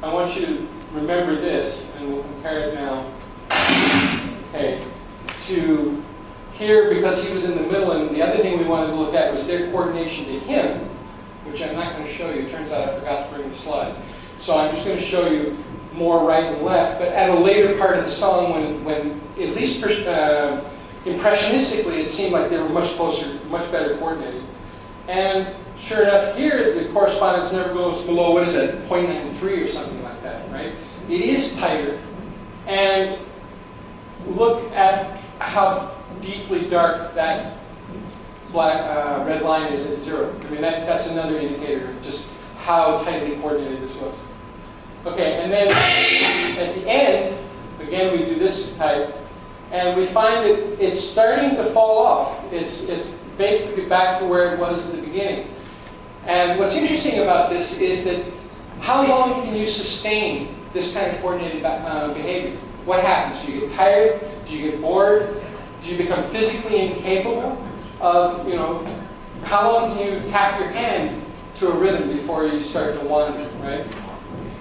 want you to remember this, and we'll compare it now, okay, to here, because he was in the middle, and the other thing we wanted to look at was their coordination to him, which I'm not going to show you. It turns out I forgot to bring the slide. So I'm just going to show you more right and left, but at a later part of the song, when at least impressionistically, it seemed like they were much closer, much better coordinated. And sure enough, here, the correspondence never goes below, what is that, 0.93 or something like that, right? it is tighter. And look at how deeply dark that red line is at 0. I mean, that's another indicator of just how tightly coordinated this was. Okay, and then at the end, again, we do this type, and we find that it's starting to fall off. It's basically back to where it was at the beginning. And what's interesting about this is that how long can you sustain this kind of coordinated behavior? What happens? Do you get tired? Do you get bored? Do you become physically incapable of, how long can you tap your hand to a rhythm before you start to wander, right?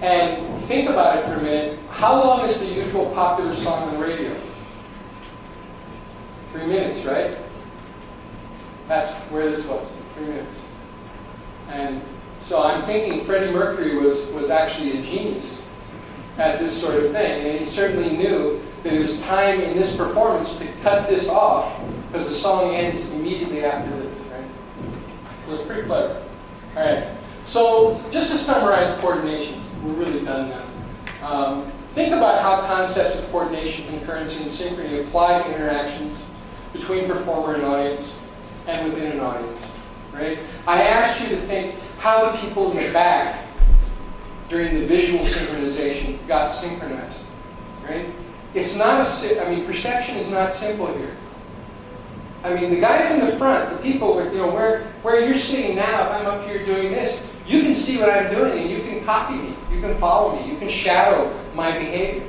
And think about it for a minute. How long is the usual popular song on the radio? 3 minutes, right? That's where this was, 3 minutes. And so I'm thinking Freddie Mercury was actually a genius at this sort of thing. And he certainly knew that it was time in this performance to cut this off because the song ends immediately after this, right? So it's pretty clever. All right. So just to summarize coordination, we're really done now. Think about how concepts of coordination, concurrency, and synchrony apply to interactions between performer and audience and within an audience, right? I asked you to think how the people in the back during the visual synchronization got synchronized, right? It's not perception is not simple here. I mean, the guys in the front, the people, where you're sitting now, if I'm up here doing this, you can see what I'm doing and you can copy me, you can follow me, you can shadow my behavior.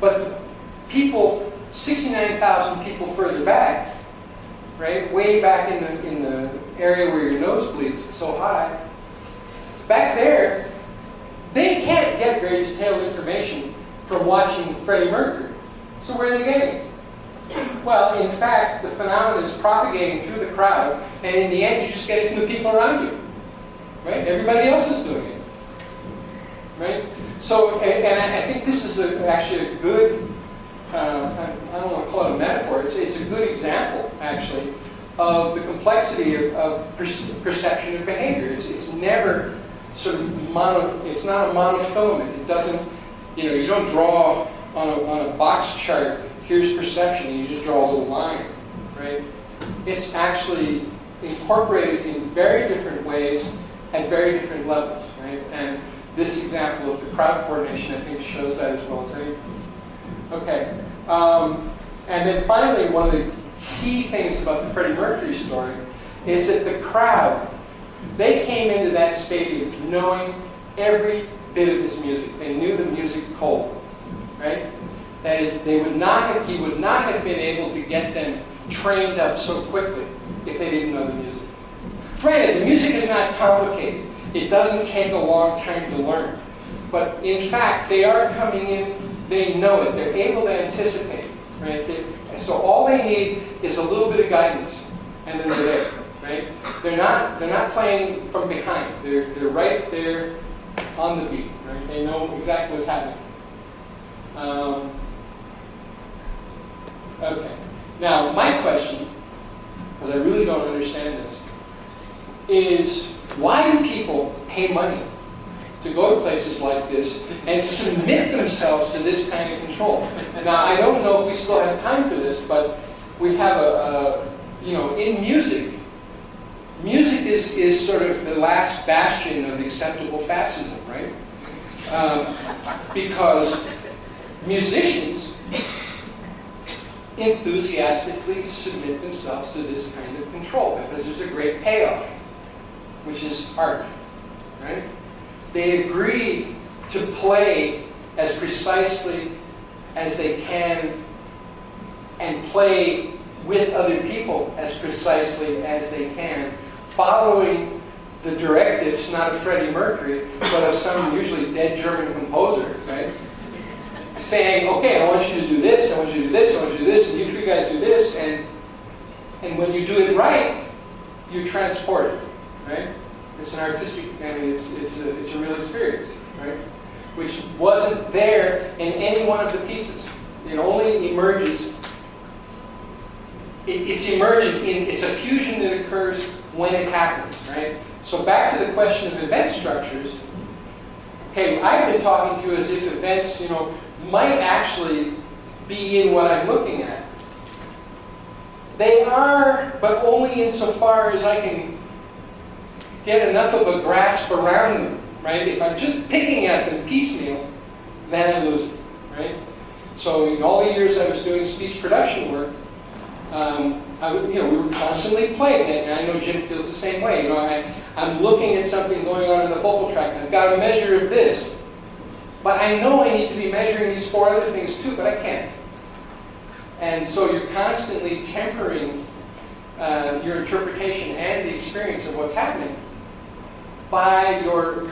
But the people, 69,000 people further back, right, way back in the area where your nose bleeds, it's so high, back there, they can't get very detailed information from watching Freddie Mercury. So where are they getting it? Well, in fact, the phenomenon is propagating through the crowd, and in the end, you just get it from the people around you. Right? Everybody else is doing it. Right? So, and I think this is actually a good, I don't want to call it a metaphor, it's a good example, actually, of the complexity of perception and behavior. It's never sort of it's not a monofilament. It doesn't, you don't draw on a box chart, here's perception, and you just draw a little line, right? It's actually incorporated in very different ways at very different levels, right? And this example of the crowd coordination, I think, shows that as well as anything. Okay. And then finally, one of the key things about the Freddie Mercury story is that the crowd, they came into that stadium knowing every bit of his music. They knew the music cold, right? That is, he would not have been able to get them trained up so quickly if they didn't know the music. Granted, the music is not complicated. It doesn't take a long time to learn. But in fact, they are coming in, they know it, they're able to anticipate, right? So all they need is a little bit of guidance, and then they're there, right? They're not playing from behind. They're right there on the beat, right? They know exactly what's happening. Okay. Now, my question, because I really don't understand this, is why do people pay money to go to places like this and submit themselves to this kind of control? And now, I don't know if we still have time for this, but we have in music is sort of the last bastion of acceptable fascism, right? Because musicians enthusiastically submit themselves to this kind of control because there's a great payoff, which is art, right? They agree to play as precisely as they can and play with other people as precisely as they can, following the directives, not of Freddie Mercury, but of some usually dead German composer, right? Saying, okay, I want you to do this, I want you to do this, I want you to do this, and you three guys do this, and when you do it right, you transport it, right? It's an artistic, it's a real experience, right? Which wasn't there in any one of the pieces. It only emerges, it's emergent, it's a fusion that occurs when it happens, right? So back to the question of event structures, okay, I've been talking to you as if events, you know, might actually be in what I'm looking at. They are, but only insofar as I can get enough of a grasp around them, right? If I'm just picking at them piecemeal, then I lose it, right? So in all the years I was doing speech production work, we were constantly playing it, and I know Jim feels the same way. You know, I'm looking at something going on in the vocal tract, and I've got a measure of this. But I know I need to be measuring these 4 other things too, but I can't. And so you're constantly tempering your interpretation and the experience of what's happening by your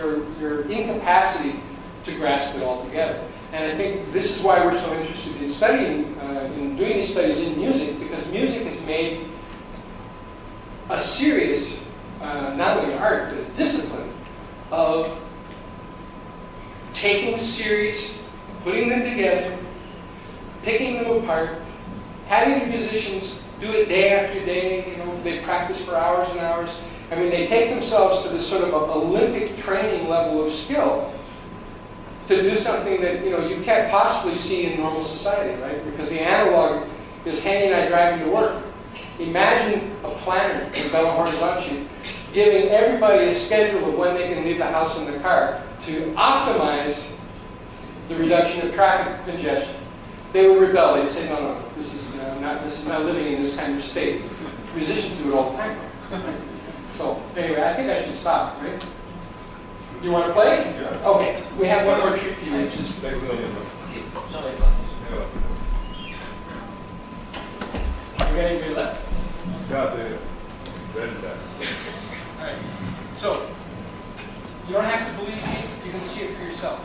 incapacity to grasp it all together. And I think this is why we're so interested in studying, in doing these studies in music, because music has made a serious, not only art, but a discipline of taking series, putting them together, picking them apart, having the musicians do it day after day. You know, they practice for hours and hours. I mean, they take themselves to this sort of Olympic training level of skill to do something that, you know, you can't possibly see in normal society, right? Because the analog is Henny and I driving to work. Imagine a planner in Belo Horizonte giving everybody a schedule of when they can leave the house in the car to optimize the reduction of traffic congestion. They would rebel. They'd say, no, this is not living in this kind of state. Musicians do it all the time. So anyway, I think I should stop, right? You want to play? Yeah. Okay, we have one more treat for you. Just No, we got anybody left? Yeah, very bad. All right. So you don't have to believe me. You can see it for yourself.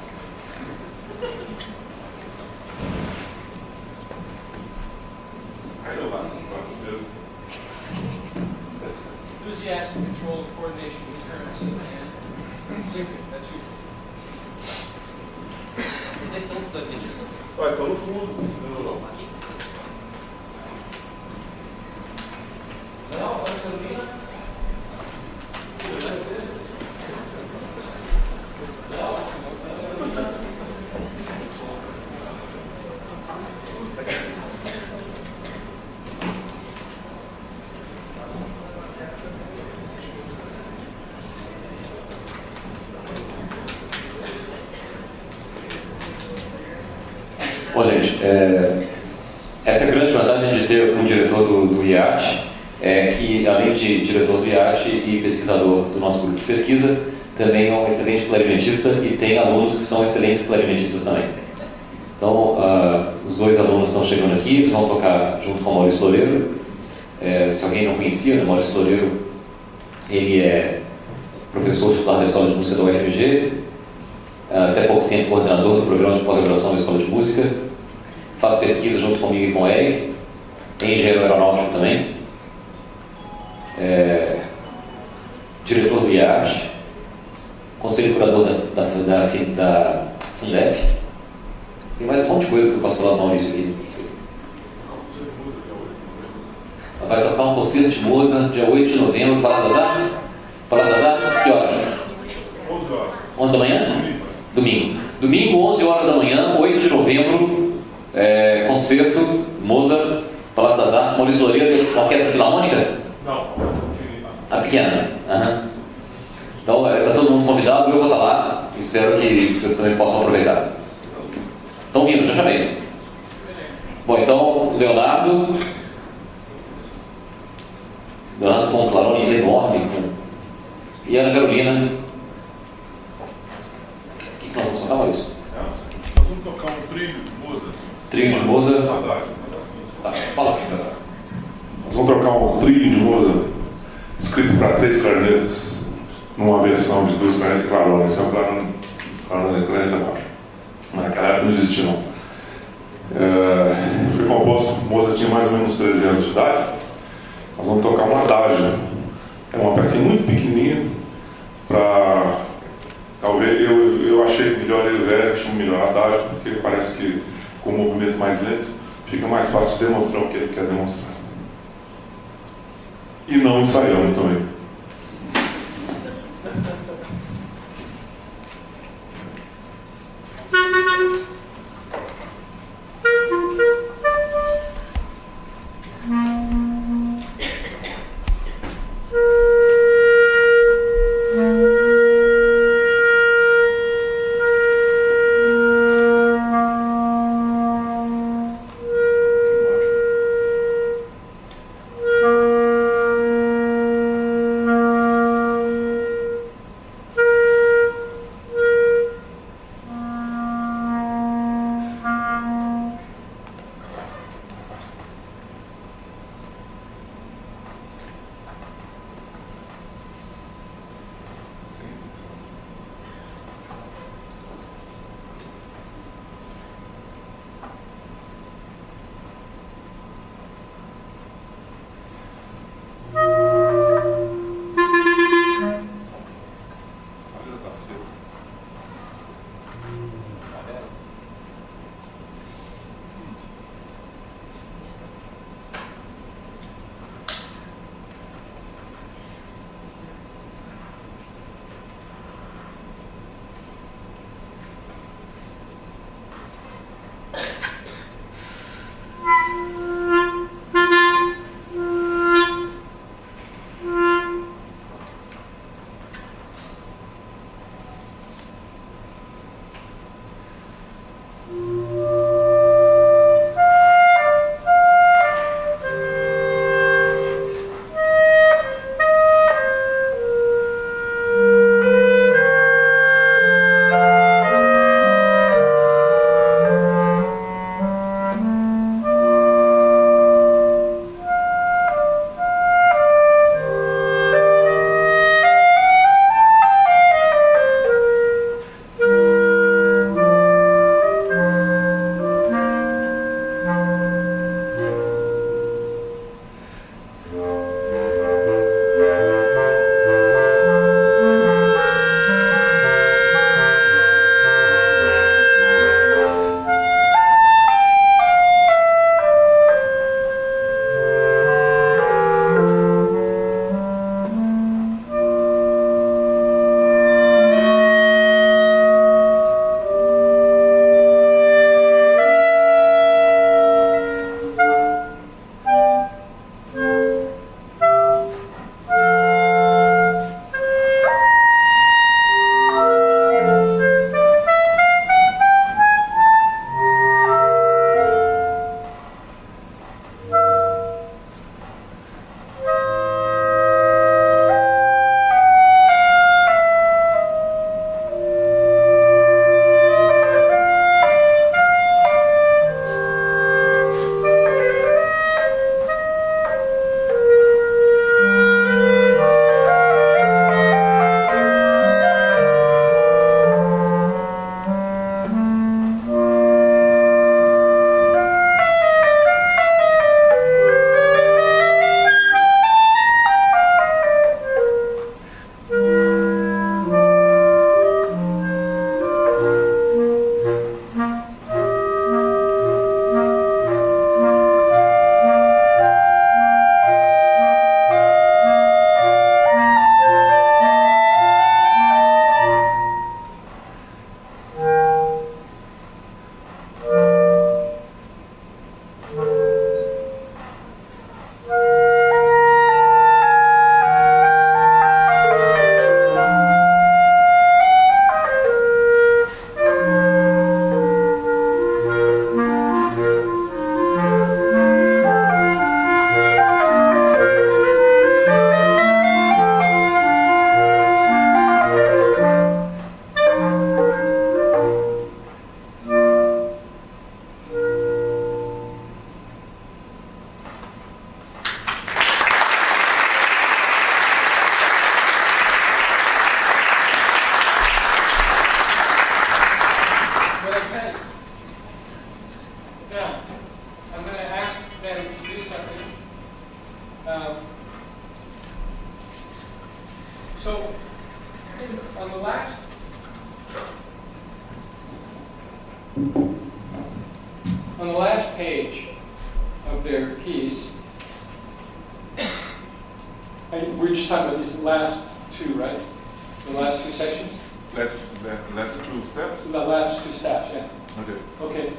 I know what this is. Enthusiastic control, coordination, recurrence, and syncing. That's you. Vai, tô no fundo. aqui. Não, a gasolina. Bom, gente, essa é a grande vantagem de ter um diretor do IEAT, que além de diretor do IEAT e pesquisador do nosso grupo de pesquisa, também é um excelente clarinetista e tem alunos que são excelentes clarinetistas também. Então, os 2 alunos estão chegando aqui, eles vão tocar junto com o Maurício Loureiro. Se alguém não conhecia, o Maurício Loureiro, ele é professor titular da Escola de Música da UFMG, até pouco tempo coordenador do programa de pós-graduação da Escola de Música, faz pesquisa junto comigo e com o Eric, é engenheiro aeronáutico também, diretor do IEAT, conselho curador da FUNDEP. Tem mais um monte de coisa que eu posso falar do Maurício aqui. Vai tocar um concerto de Mozart, dia 8 de novembro, Palácio das Artes. Palácio das Artes, que horas? 11 horas. 11 da manhã? Domingo. Domingo, 11 horas da manhã, 8 de novembro, concerto, Mozart, Palácio das Artes, Maurício Loureiro, Orquestra Filarmônica? Não, A pequena. Uhum. Então, está todo mundo convidado, eu vou estar lá, espero que vocês também possam aproveitar. Estão vindo, já chamei. Bom, então, Leonardo com um clarone enorme, e Ana Carolina. O que nós vamos tocar, Maurício? Nós vamos tocar um trilho de Mozart. Trilho de Mozart. Tá, fala aqui, senhor. Nós vamos tocar um trilho de Mozart escrito para 3 clarinetas, numa versão de 2 clarinetas e clarone. Esse é o clarineta baixo. Naquela época não existia, não. Foi composto, Mozart tinha mais ou menos 13 anos de idade. Nós vamos tocar um adágio. É uma peça muito pequenininha, para talvez eu achei melhor ele achei melhor adágio, porque ele parece que com um movimento mais lento fica mais fácil de demonstrar o que ele quer demonstrar. E não ensaiamos também. So, on the last page of their piece, and we're just talking about these last two, right? The last two sections? The last two steps? The last two steps, yeah. Okay. Okay.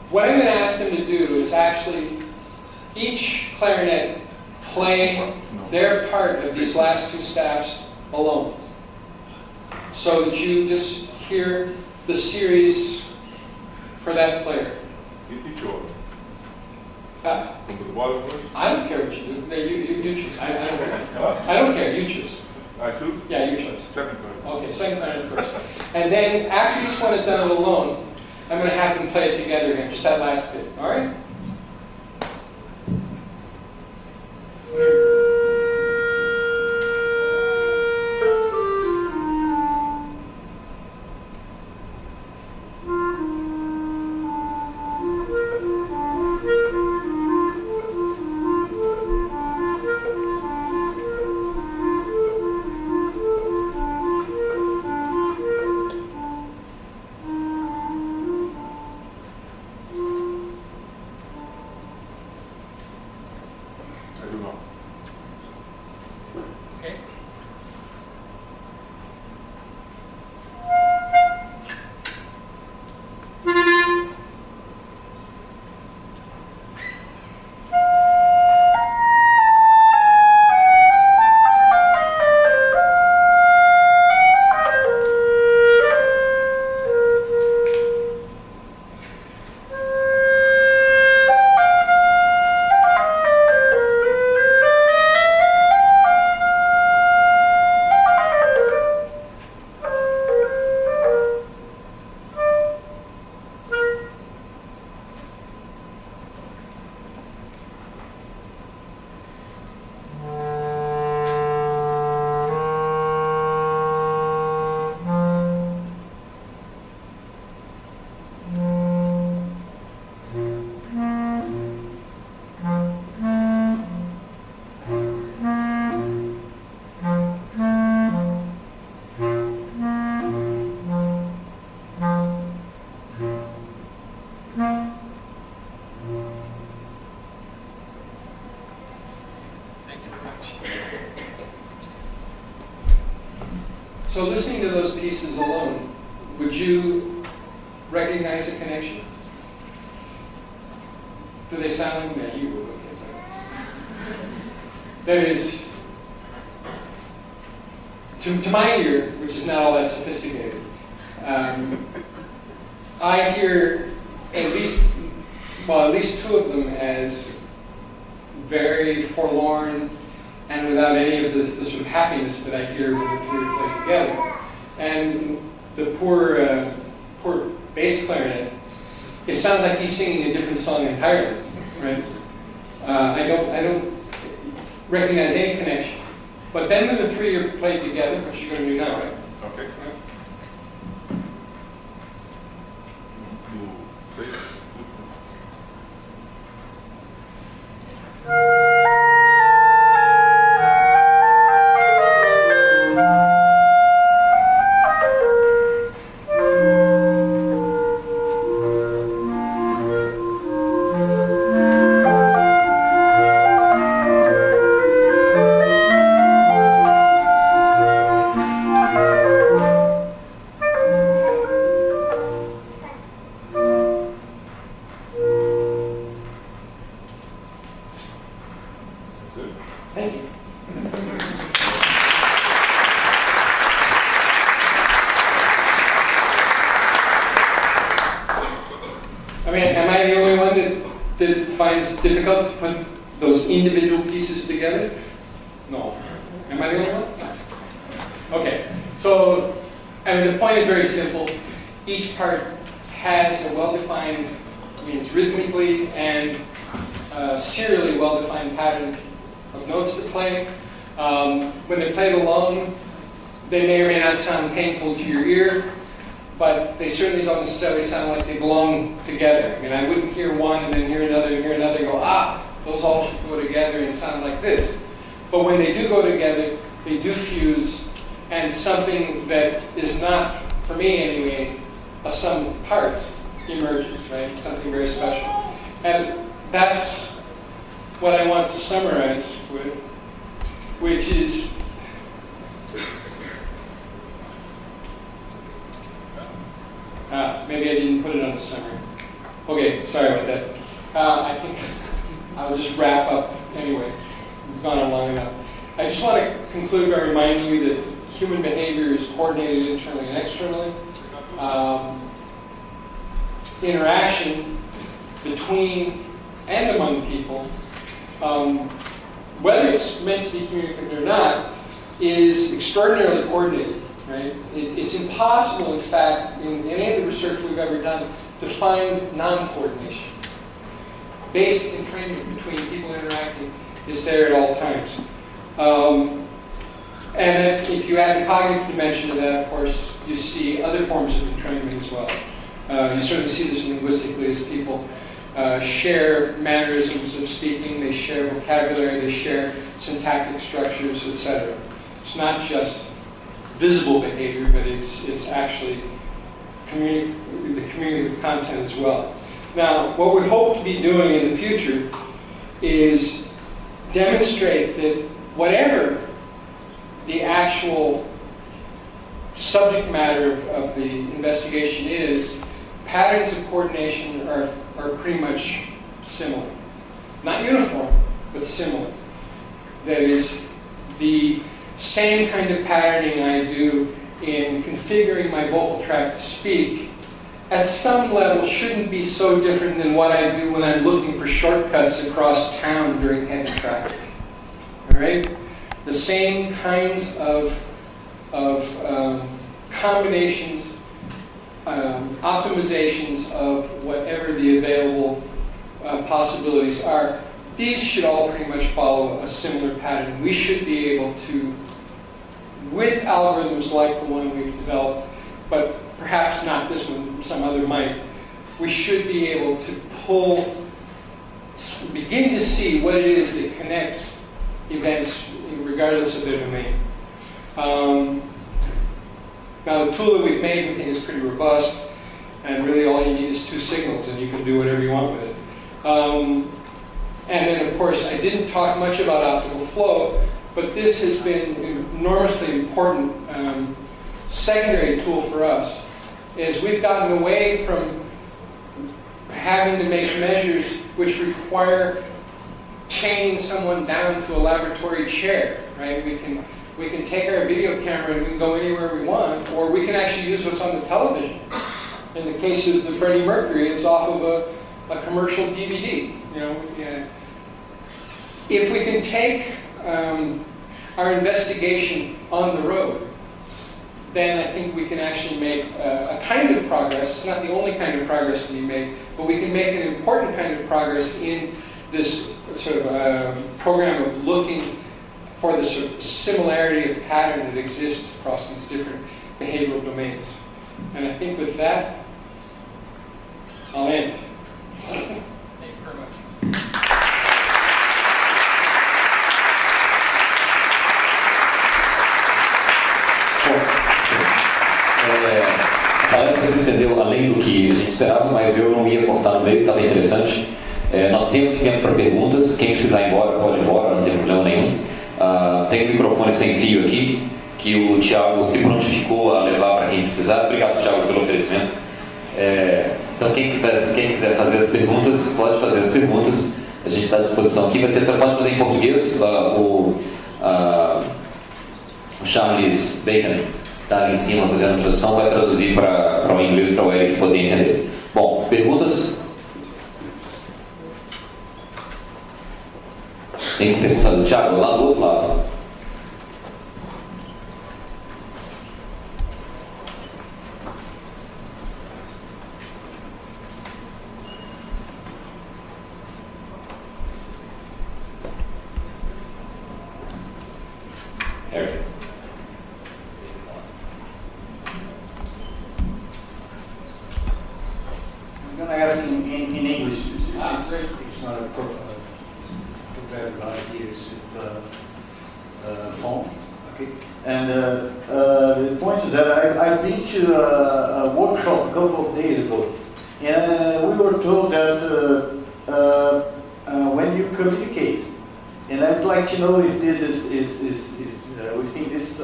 What I'm going to ask them to do is actually each clarinet play their part of these last two staffs alone, so that you just hear the series for that player. Each order. From the bottom one? I don't care what you do. You choose. I don't care. I don't care. You choose. I choose? Yeah, you choose. Second clarinet. Okay, second clarinet first. And then after each one is done alone, I'm going to have them play it together again, just that last bit. All right? So listening to those pieces alone, would you recognize a connection? Do they sound like that? You would. Okay. That is, to my ear, which is not all that sophisticated, I hear at least two of them as very forlorn and without any of this sort of happiness that I hear when the three are played together. And the poor bass clarinet, it sounds like he's singing a different song entirely, right? I don't recognize any connection. But then when the three are played together, which you're going to do now, right? Okay. Right? Thank you. I mean, am I the only one that finds it difficult to put those individual pieces together? No. Am I the only one? No. Okay. So, I mean, the point is very simple. Each part has a well-defined, it's rhythmically and serially well-defined pattern of notes to play. When they're played alone, they may or may not sound painful to your ear, but they certainly don't necessarily sound like they belong together. I mean, I wouldn't hear one and then hear another and hear another and go, those all should go together and sound like this. But when they do go together, they do fuse, and something that is not, for me anyway, a sum of parts emerges, right? Something very special. And that's what I want to summarize with, which is maybe I didn't put it on the summary. Okay, sorry about that. I think I'll just wrap up anyway. We've gone on long enough. I just want to conclude by reminding you that human behavior is coordinated internally and externally. Interaction between and among people, whether it's meant to be communicative or not, is extraordinarily coordinated. Right? It's impossible, in fact, in any of the research we've ever done, to find non-coordination. Basic entrainment between people interacting is there at all times. And if you add the cognitive dimension to that, of course, you see other forms of entrainment as well. You certainly see this linguistically as people share mannerisms of speaking, they share vocabulary, they share syntactic structures, etc. It's not just visible behavior, but it's actually the communicative content as well. Now, what we hope to be doing in the future is demonstrate that whatever the actual subject matter of the investigation is, patterns of coordination are pretty much similar. Not uniform, but similar. That is, the same kind of patterning I do in configuring my vocal tract to speak, at some level shouldn't be so different than what I do when I'm looking for shortcuts across town during heavy traffic. All right? The same kinds of combinations, optimizations of whatever the available possibilities are. These should all pretty much follow a similar pattern. We should be able to, with algorithms like the one we've developed, but perhaps not this one, some other might, we should be able to begin to see what it is that connects events regardless of their domain. Now the tool that we've made, we think, is pretty robust, and really all you need is two signals and you can do whatever you want with it. And then, of course, I didn't talk much about optical flow, but this has been an enormously important secondary tool for us, is we've gotten away from having to make measures which require chaining someone down to a laboratory chair, right? We can take our video camera and we can go anywhere we want, or we can actually use what's on the television. In the case of the Freddie Mercury, it's off of a commercial DVD. You know, if we can take our investigation on the road, then I think we can actually make a kind of progress. It's not the only kind of progress to be made, but we can make an important kind of progress in this sort of program of looking for the sort of similarity of pattern that exists across these different behavioral domains. And I think with that, I'll end. Thank you very much. A palestra se estendeu além do que a gente esperava, mas eu não ia cortar no meio, estava interessante. Nós temos tempo para perguntas. Quem precisar ir embora, pode ir embora, não tem problema nenhum. Tem um microfone sem fio aqui, que o Thiago se prontificou a levar para quem precisar. Obrigado, Thiago, pelo oferecimento. Então, quem quiser fazer as perguntas, pode fazer as perguntas. A gente está à disposição aqui. Pode fazer em português. O Charles Bacon, que está ali em cima fazendo a tradução, vai traduzir para o inglês para o Eric poder entender. Bom, perguntas? Tem uma pergunta do Thiago lá do outro lado. Eric. I'm going to ask in English. Great. It's not a prepared idea. It's phone. Okay. And the point is that I've been to a workshop a couple of days ago, and we were told that when you communicate, and I'd like to know if this is within this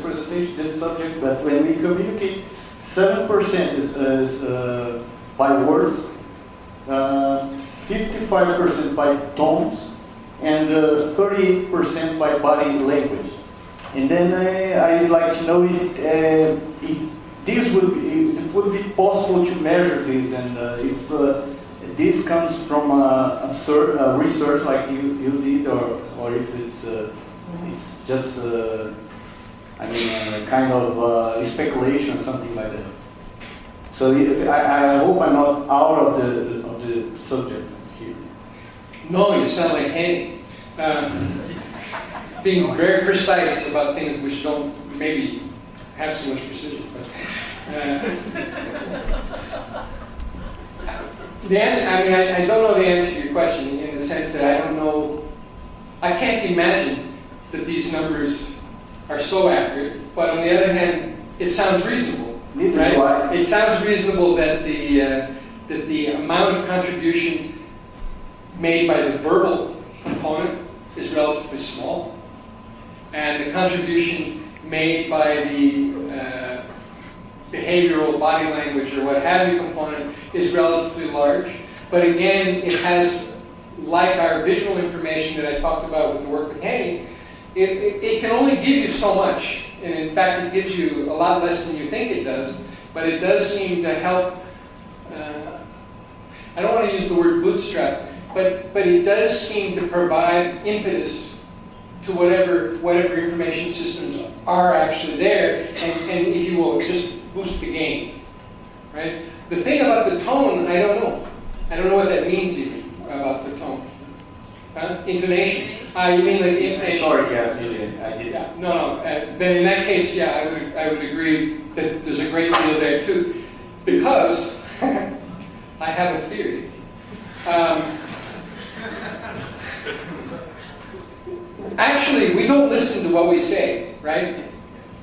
presentation, this subject, but when we communicate, 7% is by words, 55% by tones, and 38% by body language. And then I'd like to know if this would be possible to measure this, and if this comes from a research like you did, or if it's just kind of speculation or something like that. So I hope I'm not out of the subject here. No, you sound like Hanny. Being very precise about things which don't maybe have so much precision. But, the answer, I don't know the answer to your question in the sense that I don't know, I can't imagine that these numbers are so accurate, but on the other hand, it sounds reasonable. Right? It sounds reasonable that the amount of contribution made by the verbal component is relatively small, and the contribution made by the behavioral body language or what have you component is relatively large. But again, it has, like our visual information that I talked about with the work with Hanny, it can only give you so much. And in fact, it gives you a lot less than you think it does. But it does seem to help, I don't want to use the word bootstrap, but it does seem to provide impetus to whatever information systems are actually there, and if you will, just boost the game, right? The thing about the tone, I don't know. I don't know what that means even, about the tone. Intonation? You mean like the intonation? Sorry, yeah, I did. Yeah, no. Then in that case, yeah, I would agree that there's a great deal there too, because I have a theory. Actually, we don't listen to what we say, right?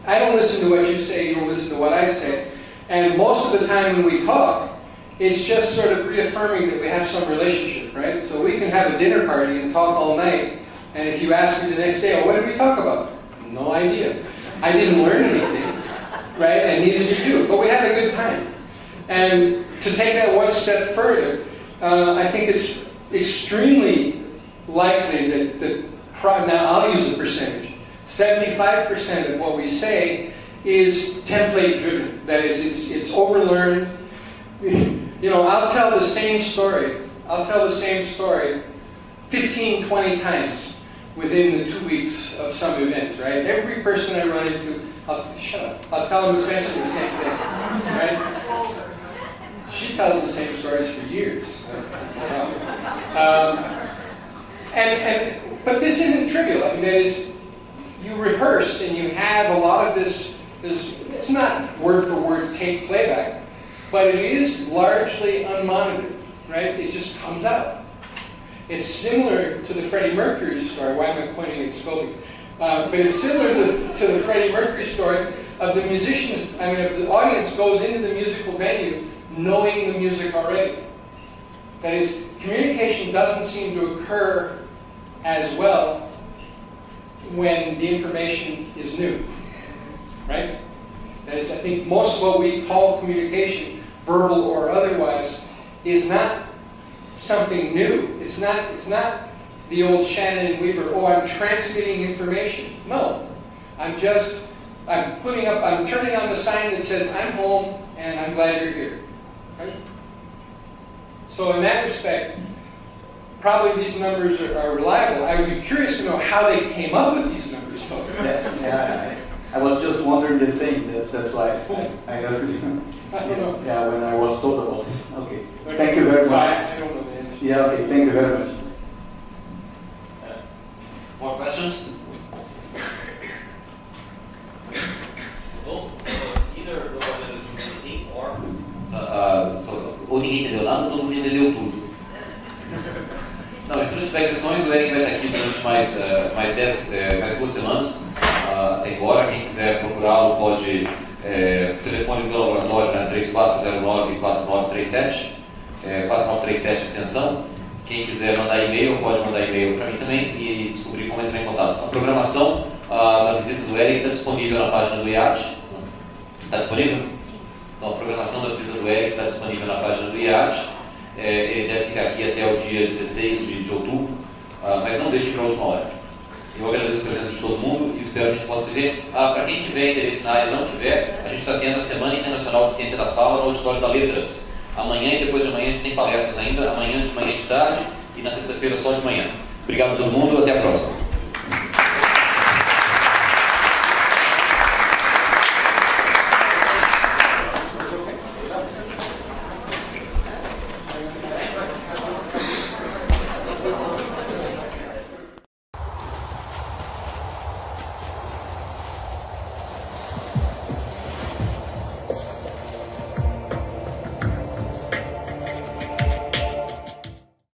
I don't listen to what you say, you don't listen to what I say. And most of the time when we talk, it's just sort of reaffirming that we have some relationship, right? So we can have a dinner party and talk all night, and if you ask me the next day, oh, what did we talk about? No idea. I didn't learn anything, right? And neither did you, but we had a good time. And to take that one step further, I think it's extremely likely that now I'll use a percentage. 75% of what we say is template driven. That is, it's overlearned. You know, I'll tell the same story 15, 20 times within the 2 weeks of some event, right? Every person I run into, I'll tell them essentially the same thing, right? She tells the same stories for years. But this isn't trivial. I mean, that is, you rehearse and you have a lot of this, it's not word for word tape playback, but it is largely unmonitored, right? It just comes out. It's similar to the Freddie Mercury story. Why am I pointing at Scobie? But it's similar to the Freddie Mercury story of the musicians, of the audience goes into the musical venue knowing the music already. That is, communication doesn't seem to occur as well when the information is new, right? That is, I think most of what we call communication, verbal or otherwise, is not something new. It's not the old Shannon and Weaver, oh, I'm transmitting information. No, I'm turning on the sign that says, I'm home and I'm glad you're here. Right? So in that respect, probably these numbers are reliable. I would be curious to know how they came up with these numbers, though. Yeah, I was just wondering the same. That's why I asked you. I don't know. Yeah, when I was told about this. Okay. Thank you very much. I don't know the answer. Yeah, okay. Thank you very much. More questions? Well, either the one that is anything or... Ou ninguém entendeu nada, ou todo mundo entendeu tudo. Não, se não tiver questões, o Eric vai estar aqui durante mais 2 semanas, até agora. Quem quiser procurá-lo pode... o telefone do laboratório é 3409-4937, 4937 extensão. Quem quiser mandar e-mail, pode mandar e-mail para mim também e descobrir como entrar em contato. A programação da visita do Eric está disponível na página do IEAT. Está disponível? Então, a programação da visita do Eric está disponível na página do IEAT. Ele deve ficar aqui até o dia 16 de outubro, mas não deixe para a última hora. Eu agradeço a presença de todo mundo e espero que a gente possa se ver. Para quem tiver interesse na área e não tiver, a gente está tendo a Semana Internacional de Ciência da Fala no Auditório da Letras. Amanhã e depois de amanhã a gente tem palestras ainda, amanhã de manhã e de tarde e na sexta-feira só de manhã. Obrigado a todo mundo, até a próxima.